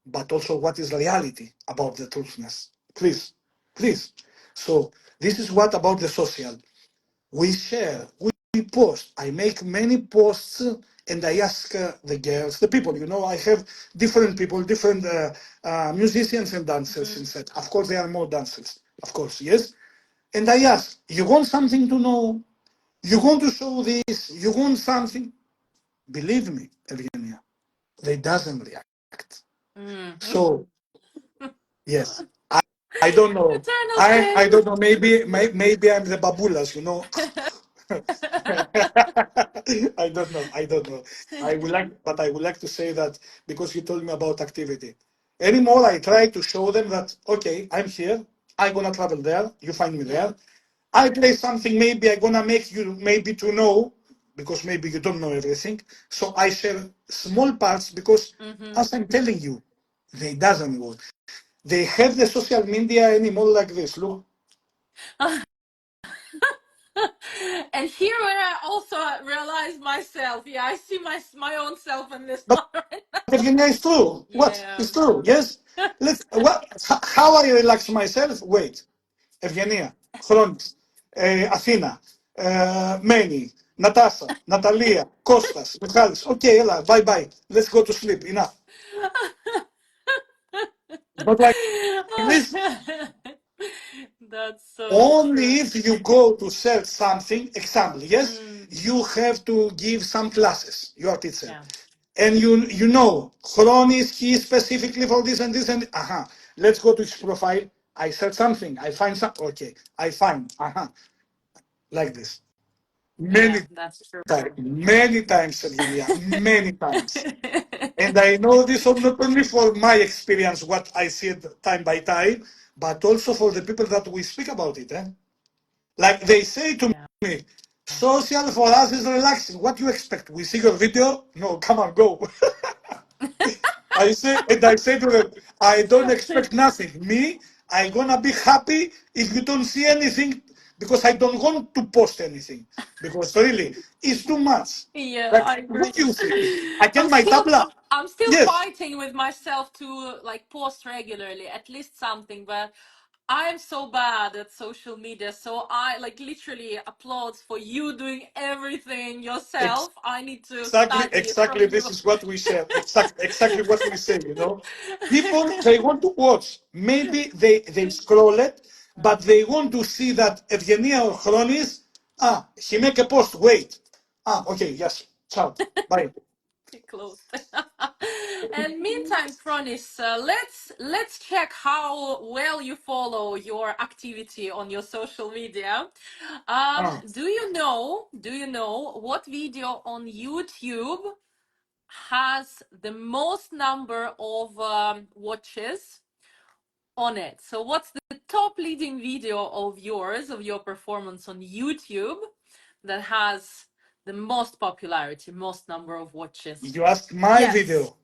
but also what is reality about the truthness. Please, please. So this is what about the social. We share, we post. I make many posts and I ask the girls, the people, I have different people, different musicians and dancers inside. Of course, there are more dancers, of course, yes. And I ask, you want something to know? You want to show this? You want something? Believe me, Evgeniya, they doesn't react. Mm. So yes, I don't know. Eternal I shame. don't know. Maybe I'm the babulas. I don't know. I don't know. I would like to say that because you told me about activity. Anymore, I try to show them that okay, I'm here. I'm gonna travel there. You find me Yeah. there. I play something. Maybe I'm gonna make you maybe to know because maybe you don't know everything. So I share small parts because, as I'm telling you, they doesn't work. They have the social media anymore like this. Look, And here where I also realize myself. Yeah, I see my own self in this but one right now. Evgenia is true. What? Yeah. It's true. Yes. How I relax myself? Wait. Evgenia, Chronis, Athena, Many, Natasha, Natalia, Kostas, Michalis. Okay, Ella, bye bye. Let's go to sleep. Enough. Not like this. That's so Only true. if you go to sell something, example, yes, Mm. you have to give some classes, your teacher. Yeah. And you know, Chronis, he specifically for this and this and let's go to his profile. I said something, I find something, okay, I find, like this. Yeah, Many that's true. many times, Evgenia, many times. And I know this not only for my experience, what I see it time by time, but also for the people that we speak about it. Like they say to Yeah. me, social for us is relaxing. What do you expect? We see your video? No, come on, go. I say to them, I don't expect nothing. Me, I gonna be happy if you don't see anything because I don't want to post anything. Because really, it's too much. Yeah, Like, I agree. what do you think? I I'm can my still tabla. I'm still Yes, fighting with myself to like post regularly, at least something, but I'm so bad at social media, so I like literally applauds for you doing everything yourself. I need to study from Exactly. This you. is what we say. Exactly what we say. People they want to watch. Maybe they scroll it, but they want to see that Evgeniya or Chronis. He make a post. Wait. Okay. Yes. Ciao. Bye. Closed. And meantime, Chronis, let's check how well you follow your activity on your social media. Ah, Do you know what video on YouTube has the most number of watches on it? So what's the top leading video of yours, of your performance on YouTube, that has the most popularity, most number of watches? you ask my Yes. video.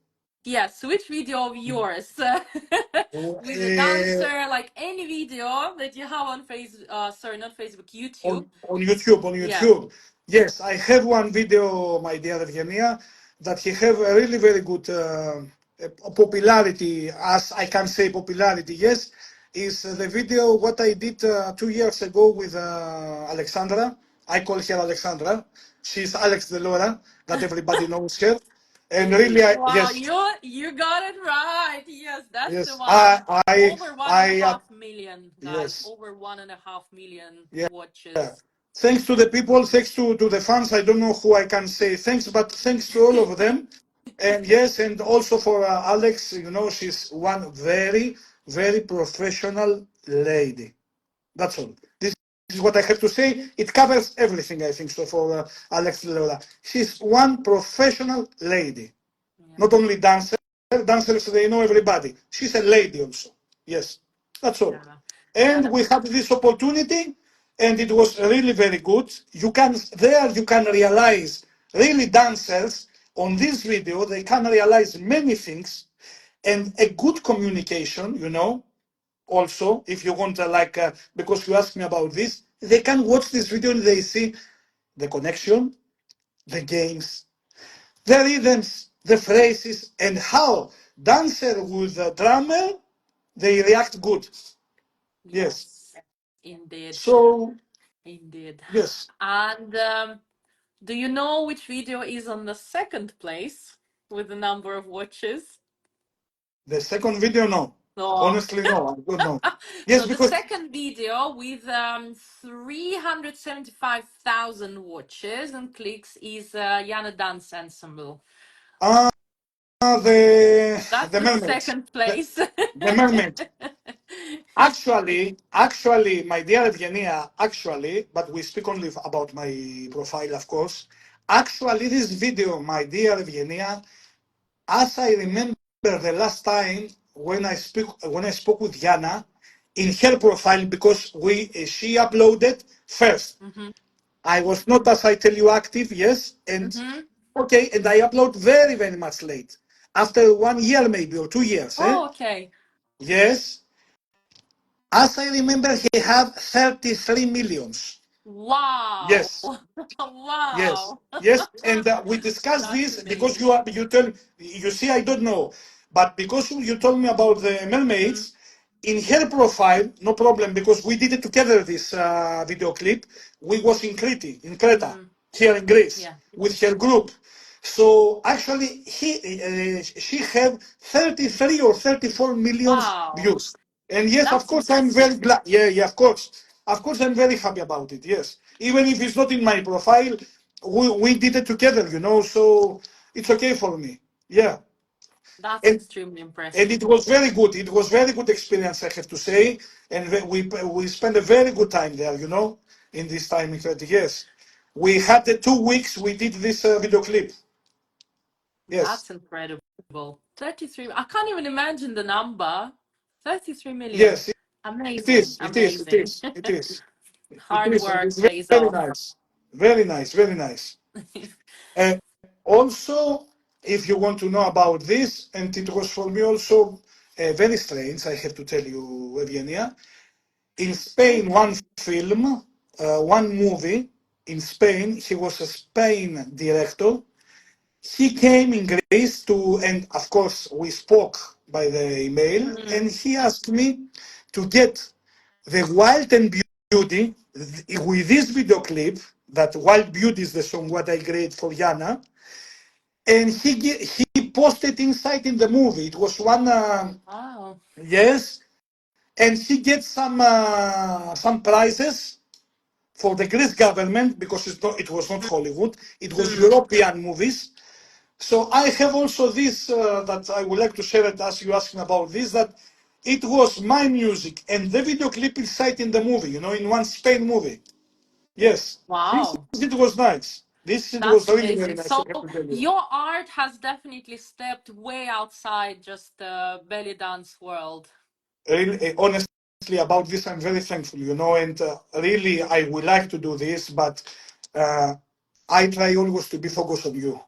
Yes, which video of yours? With a Uh, dancer, like any video that you have on sorry, not Facebook, YouTube. on YouTube, on Yeah. YouTube. Yes, I have one video, my dear Evgenia, that he have a really very good popularity, as I can say popularity, yes, is the video what I did 2 years ago with Alexandra. I call her Alexandra. She's Alex Delora, that everybody knows her. And really, Wow, yes, you got it right. Yes, that's the yes, one. Over one and a I, half million, guys. yes, Over 1.5 million yeah. watches. Thanks to the people, thanks to the fans. I don't know who I can say thanks, but thanks to all of them. And yes, and also for Alex, she's one very, very professional lady. That's all. This is what I have to say. It covers everything, I think, so for Alex Lola. She's one professional lady, Yeah. not only dancer. Dancers, they know everybody. She's a lady also. Yes, that's all. Yeah. Yeah. And we had this opportunity, and it was really very good. You can realize really dancers on this video. They can realize many things, and a good communication. Also, if you want because you asked me about this, they can watch this video and they see the connection, the games, the rhythms, the phrases, and how dancer with the drummer, they react good. Yes. Yes, indeed. So, Indeed. yes, And do you know which video is on the second place with the number of watches? the second video, no. Oh. Honestly, no, I don't know. Yes, So the because, second video with 375,000 watches and clicks is Yana Dance Ensemble. ah, That's the the mermaids. second The, place. the mermaid. Actually, my dear Evgenia, but we speak only about my profile, of course. Actually, this video, my dear Evgenia, as I remember the last time when I spoke with Yana in her profile, because she uploaded first. Hmm. I was not, as I tell you, active, yes, and Hmm. okay, and I upload very, very much late, after 1 year maybe or 2 years, eh? Oh, okay. Yes. As I remember, he had 33 millions. Wow. Yes. Yes, Wow. yes, and we discussed That's this because you amazing. are, you see I don't know, but because you told me about the Mm, mermaids in her profile, no problem because we did it together. This video clip we was in Creta, mm, here in Greece yeah. with her group. So actually, she had 33 or 34 millions Wow. views. And yes, of That's course, I'm very impressive. glad. Yeah, yeah, of course. Of course, I'm very happy about it. Yes. Even if it's not in my profile, we did it together, so it's okay for me. Yeah. That's And extremely and impressive. it was very good. It was very good experience, I have to say. And we spent a very good time there, in this time in 30 years. We had the 2 weeks we did this video clip. Yes. That's incredible. 33. I can't even imagine the number. 33 million. Yes, it Amazing. is. It is. It Amazing. is. It is. It Hard is. And work it's pays very off. nice. Very nice. Very nice. And also, if you want to know about this, and it was for me also very strange, I have to tell you, Evgenia. In Spain, one film, one movie in Spain, he was a Spain director. He came in Greece and of course, we spoke by the email, Mm, and he asked me to get the Wild and Beauty, with this video clip, that Wild Beauty is the song what I created for Yana, and he posted inside in the movie. It was one, Wow. yes, and he gets some prizes for the Greek government because it was not Hollywood, it was Mm, European movies. So I have also this that I would like to share it as you asking about this, that it was my music and the video clip inside in the movie, in one Spain movie. Yes, this wow. it was nice. This it was That's really very amazing. nice. I So have to tell you. your art has definitely stepped way outside just the belly dance world. Really, honestly, about this, I'm very thankful, and really, I would like to do this, but uh, I try always to be focused on you.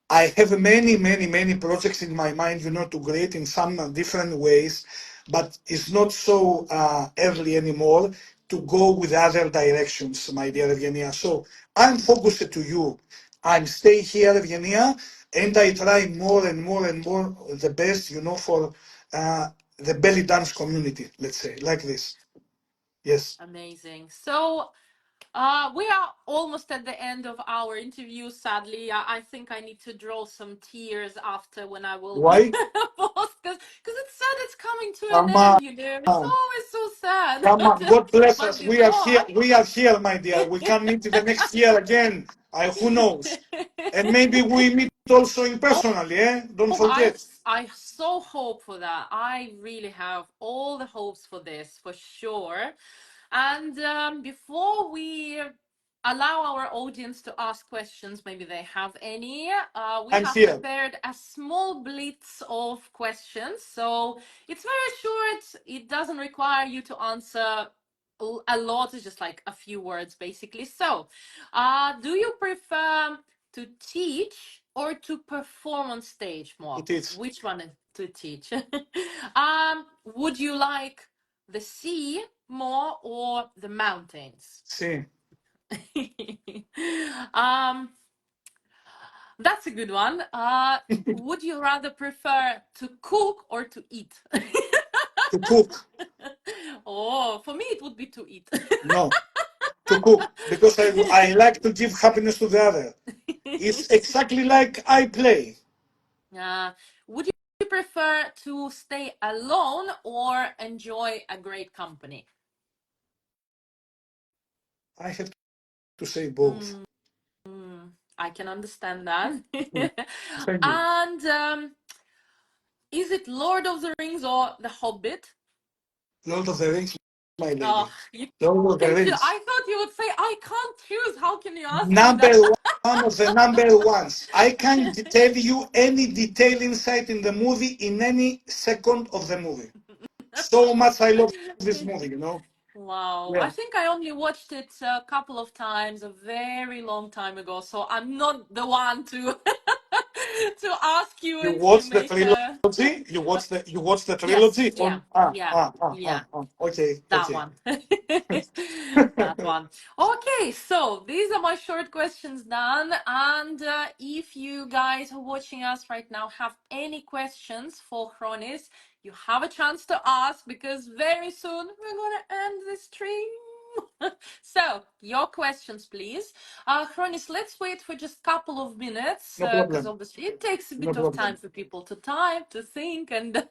I have many, many, many projects in my mind, to create in some different ways, but it's not so early anymore to go with other directions, my dear Evgeniya. So I'm focused to you. I'm stay here, Evgeniya, and I try more and more and more the best, for the belly dance community, let's say, like this. Yes. Amazing. So we are almost at the end of our interview. Sadly, I think I need to draw some tears after when I will Why? post because it's sad it's coming to an Come end. on. It's always so sad. Come on, God bless But us. We are before, here. We are here, my dear. We can meet the next year again. Who knows? And maybe we meet also in personally. Don't oh, I forget. I so hope for that. I really have all the hopes for this for sure. And before we allow our audience to ask questions, maybe they have any, we I'm have here. prepared a small blitz of questions. So it's very short. It doesn't require you to answer a lot. It's just like a few words, basically. So, do you prefer to teach or to perform on stage more? It is. Which one to teach? Would you like the sea more or the mountains? See, um, that's a good one. Would you rather prefer to cook or to eat? to cook. Oh, for me it would be to eat. No, to cook. Because I like to give happiness to the other. It's exactly like I play. uh, would you prefer to stay alone or enjoy a great company? I have to say both. I can understand that. Thank you. And is it Lord of the Rings or The Hobbit? Lord of the Rings, my Oh, lady. you Lord of the can choose. Rings. I thought you would say, I can't choose. How can you ask me Number that? one of the number ones. I can tell you any detail inside in the movie in any second of the movie. So much I love this movie. Wow. I Yeah. think I only watched it a couple of times a very long time ago. So I'm not the one to to ask you You and to watch the make a trilogy? You watch the yes, trilogy? yeah, yeah, yeah. Okay, That okay. one. That one. Okay, so these are my short questions done. And if you guys who are watching us right now have any questions for Chronis, you have a chance to ask because very soon we're going to end this stream. So, your questions, please. Chronis, let's wait for just a couple of minutes No because problem. obviously it takes a No bit of time problem. for people to type, to think, and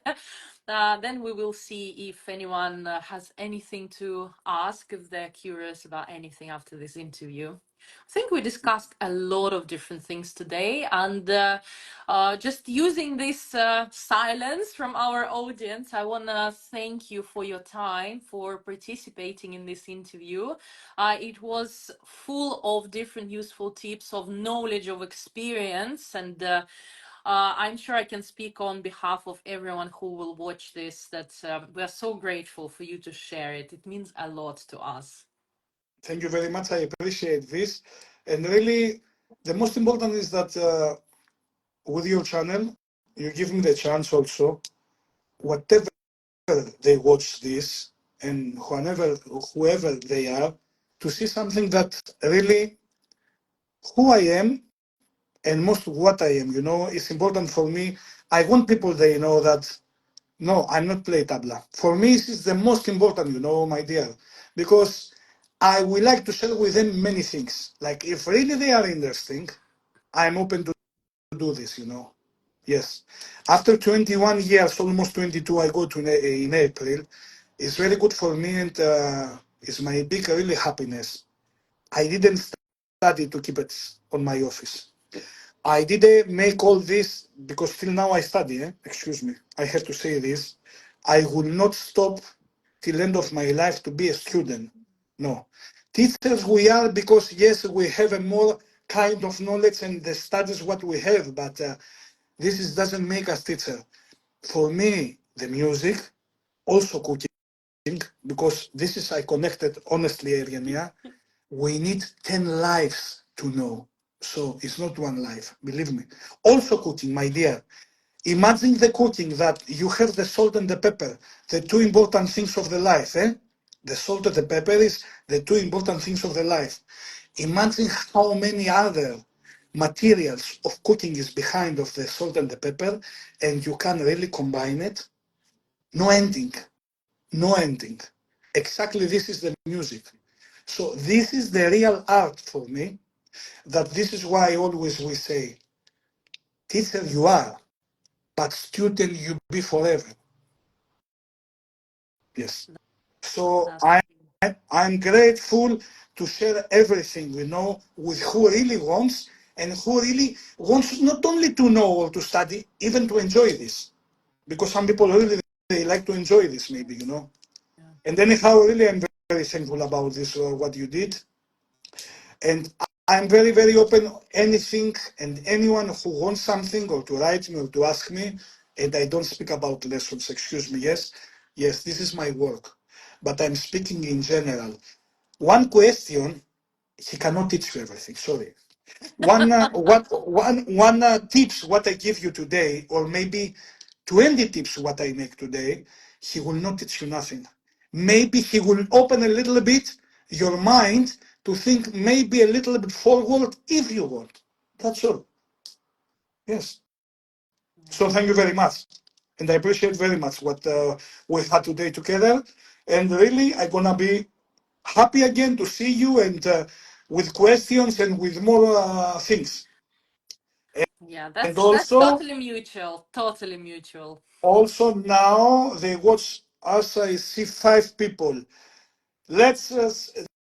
then we will see if anyone has anything to ask, if they're curious about anything after this interview. I think we discussed a lot of different things today, and just using this silence from our audience, I want to thank you for your time, for participating in this interview. It was full of different useful tips, of knowledge, of experience, and I'm sure I can speak on behalf of everyone who will watch this that we are so grateful for you to share it. It means a lot to us. Thank you very much. I appreciate this. And really, the most important is that with your channel, you give me the chance also, whatever they watch this and whoever they are, to see something that really who I am and most what I am, is important for me. I want people they know that No, I'm not play tabla. For me, this is the most important, my dear, because I would like to share with them many things. Like if really they are interesting, I'm open to do this. Yes. After 21 years, almost 22, I go to in April. It's very good for me and it's my big really happiness. I didn't study to keep it on my office. I didn't make all this because till now I study. Excuse me. I have to say this. I will not stop till end of my life to be a student. No. Teachers we are because yes, we have a more kind of knowledge and the studies what we have, but doesn't make us teacher. For me, the music, also cooking, because this is I connected honestly, Evgeniya. We need 10 lives to know. So it's not one life, believe me. Also cooking, my dear. Imagine the cooking that you have the salt and the pepper, the two important things of the life. The salt and the pepper is the two important things of the life. Imagine how many other materials of cooking is behind of the salt and the pepper, and you can really combine it. No ending, no ending. Exactly this is the music. So this is the real art for me, that this is why always we say, teacher you are, but student you be forever. Yes. So That's I'm grateful to share everything, with who really wants and who really wants not only to know or to study, even to enjoy this. Because some people really they like to enjoy this maybe. yeah. And anyhow, really I'm very thankful about this what you did. And I'm very, very open anything and anyone who wants something or to write me or to ask me. And I don't speak about lessons, excuse me. Yes, this is my work. But I'm speaking in general. One question, he cannot teach you everything, sorry. One tips what I give you today, or maybe 20 tips what I make today, he will not teach you nothing. Maybe he will open a little bit your mind to think maybe a little bit forward if you want. That's all. Yes. So thank you very much. And I appreciate very much what we had today together. And really, I'm going to be happy again to see you and with questions and with more things. Yeah, And that's also, totally mutual. Totally mutual. now they watch us. I see 5 people. Let's uh,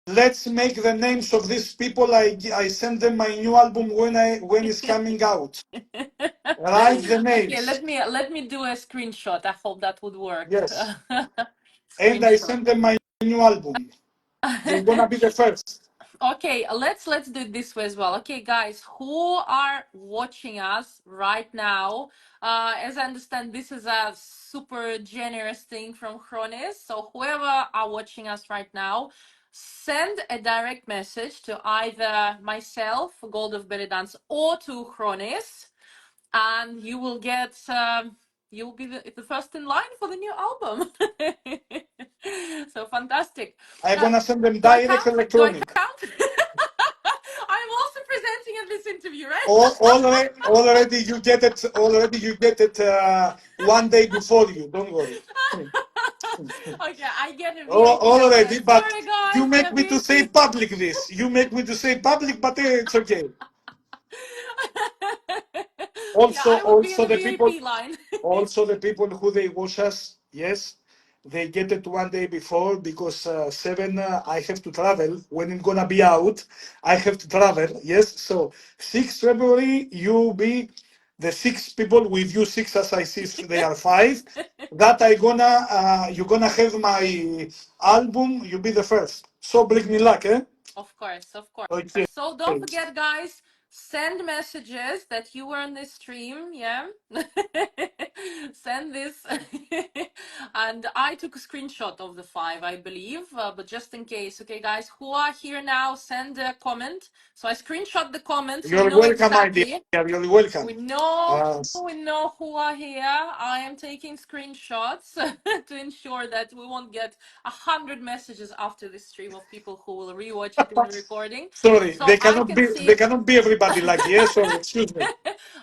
let's make the names of these people. I send them my new album when it's coming out. Write the Okay, names. let me do a screenshot. I hope that would work. Yes, and I Screenshot. send them my new album. They're gonna be the first. Okay, let's do it this way as well. Okay, guys, who are watching us right now? As I understand, this is a super generous thing from Chronis. So whoever are watching us right now, send a direct message to either myself, Gold of Belly Dance, or to Chronis, and you will get you'll be the first in line for the new album. So fantastic. I'm gonna send them Do I direct count? Do I electronic. count? I'm also presenting at this interview, right? Already you get it. Already you get it one day before you. Don't worry. Okay, I get a VIP Already, number. but Sorry, you guys, make yeah, me to say VIP. public this. You make me to say public, but it's okay. Yeah, Also, I would be in also the the people, VIP line. also the people who they watch us, yes, they get it one day before because 7 I have to travel when it's gonna be out. I have to travel, yes. So 6 February you be the 6 people with you 6 as I see they are 5. That I gonna you gonna have my album. You be the first. So bring me luck, eh? Of course, of course. Okay. So don't forget, guys, send messages that you were on this stream. Yeah. Send this. And I took a screenshot of the 5, I believe, but just in case. Okay, guys, who are here now, send a comment. So I screenshot the comment so we You're know welcome, my dear. exactly. You're welcome. We know Uh, we know who are here. I am taking screenshots to ensure that we won't get 100 messages after this stream of people who will rewatch it in the recording. Sorry, So I can they see cannot be everybody like yes. Sorry, excuse me.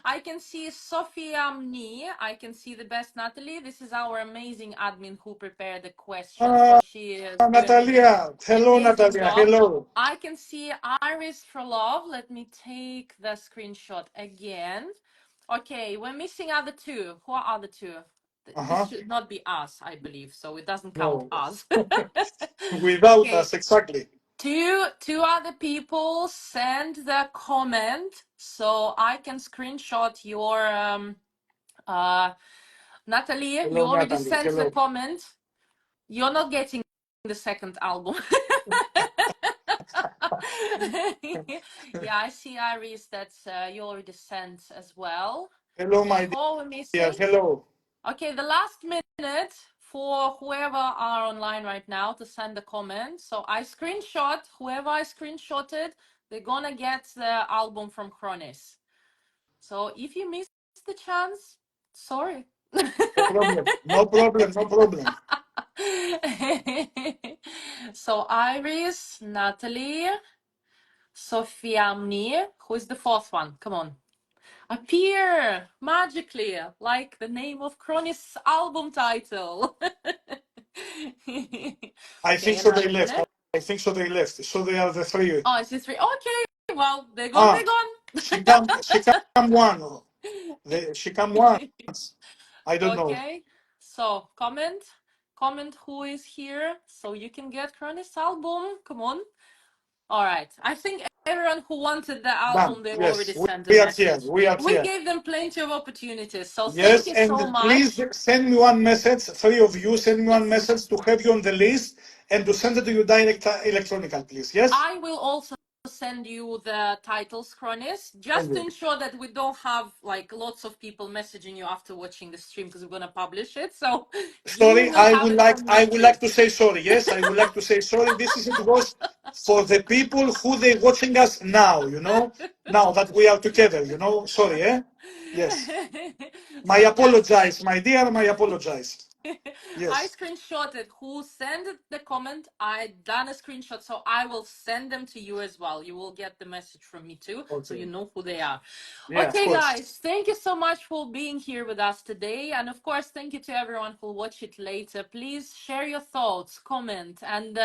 I can see Sophia Mni. I can see the best Natalie. This is our amazing admin who prepared the question. So she is doing Natalia. Hello, amazing Natalia. job. Hello. I can see Iris for love. Let me take the screenshot again. Okay, we're missing other two. Who are other two? This Uh-huh. should not be us, I believe, so it doesn't count No. us. Without Okay, us, exactly. two other people send the comment, so I can screenshot your Natalie. You Hello, already Natalie. sent the Hello. comment. You're not getting the second album. Yeah, I see, Iris, that you already sent as well. Hello, Okay, my who are we dear. missing? Hello. Okay, the last minute for whoever are online right now to send a comment. So I screenshot, whoever I screenshotted, they're gonna get the album from Chronis. So if you missed the chance, sorry. No problem. No problem. No problem. So Iris, Natalie, Sofiamni, who is the fourth one? Come on. Appear magically, like the name of Chronis' album title. I Okay, think so they another left. minute. I think so they left. So they are the three. Oh, it's just three. Okay, well, they're gone, Ah, they're gone. she come one. She come once. I don't know. Okay, so comment who is here so you can get Chronis' album. Come on. All right. I think everyone who wanted the Done. album, they already Yes, sent a we are here. message. We are We here. gave them plenty of opportunities. So thank Yes, you and so please much. send me one message. Three of you send me one Yes. message to have you on the list and to send it to you direct electronical, please. Yes. I will also send you the titles, Chronis, Thank just to you. ensure that we don't have like lots of people messaging you after watching the stream because we're gonna publish it. So you Sorry, will have it from I me would too. like to say sorry. Yes, I would like to say sorry. This is it was for the people who they watching us now, now that we are together, Sorry, eh? Yes. My So just apologize, my dear, my apologize. I Yes. screenshotted who sent the comment. I done a screenshot, so I will send them to you as well. You will get the message from me too, so Okay. you know who they are. Yeah, of Okay, course. guys, thank you so much for being here with us today, and of course, thank you to everyone who will watch it later. Please share your thoughts, comment, and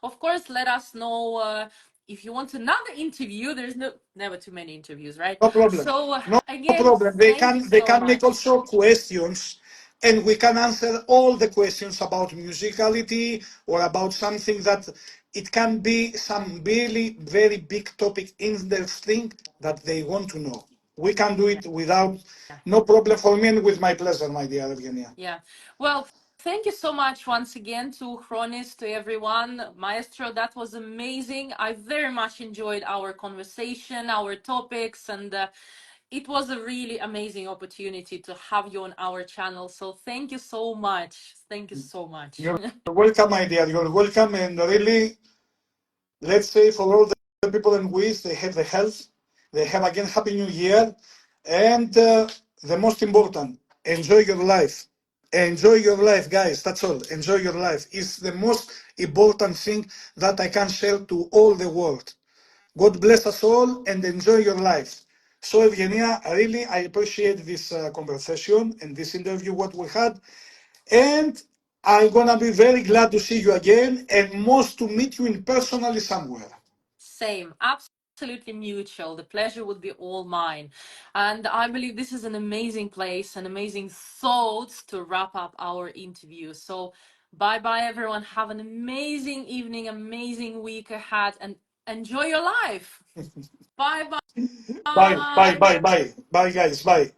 of course, let us know. If you want another interview, there's never too many interviews, right? No problem. So No again, problem. They thank you can they so can make much. also questions, and we can answer all the questions about musicality or about something that it can be some really very big topic interesting that they want to know. We can do it without no problem for me and with my pleasure, my dear Evgenia. Yeah. Well, thank you so much once again to Chronis, to everyone. Maestro, that was amazing. I very much enjoyed our conversation, our topics, and it was a really amazing opportunity to have you on our channel. So thank you so much. Thank you so much. You're welcome, my dear. You're welcome, and really let's say for all the people in Greece, they have the health, they have again Happy New Year, and the most important, enjoy your life. Enjoy your life, guys. That's all. Enjoy your life. It's the most important thing that I can share to all the world. God bless us all and enjoy your life. So, Evgenia, really, I appreciate this conversation and this interview what we had. And I'm gonna be very glad to see you again and most to meet you in personally somewhere. Same, absolutely mutual. The pleasure would be all mine. And I believe this is an amazing place, an amazing thoughts to wrap up our interview. So, bye bye, everyone. Have an amazing evening, amazing week ahead, and enjoy your life. Bye Bye, bye, bye. bye, bye, bye, guys, bye.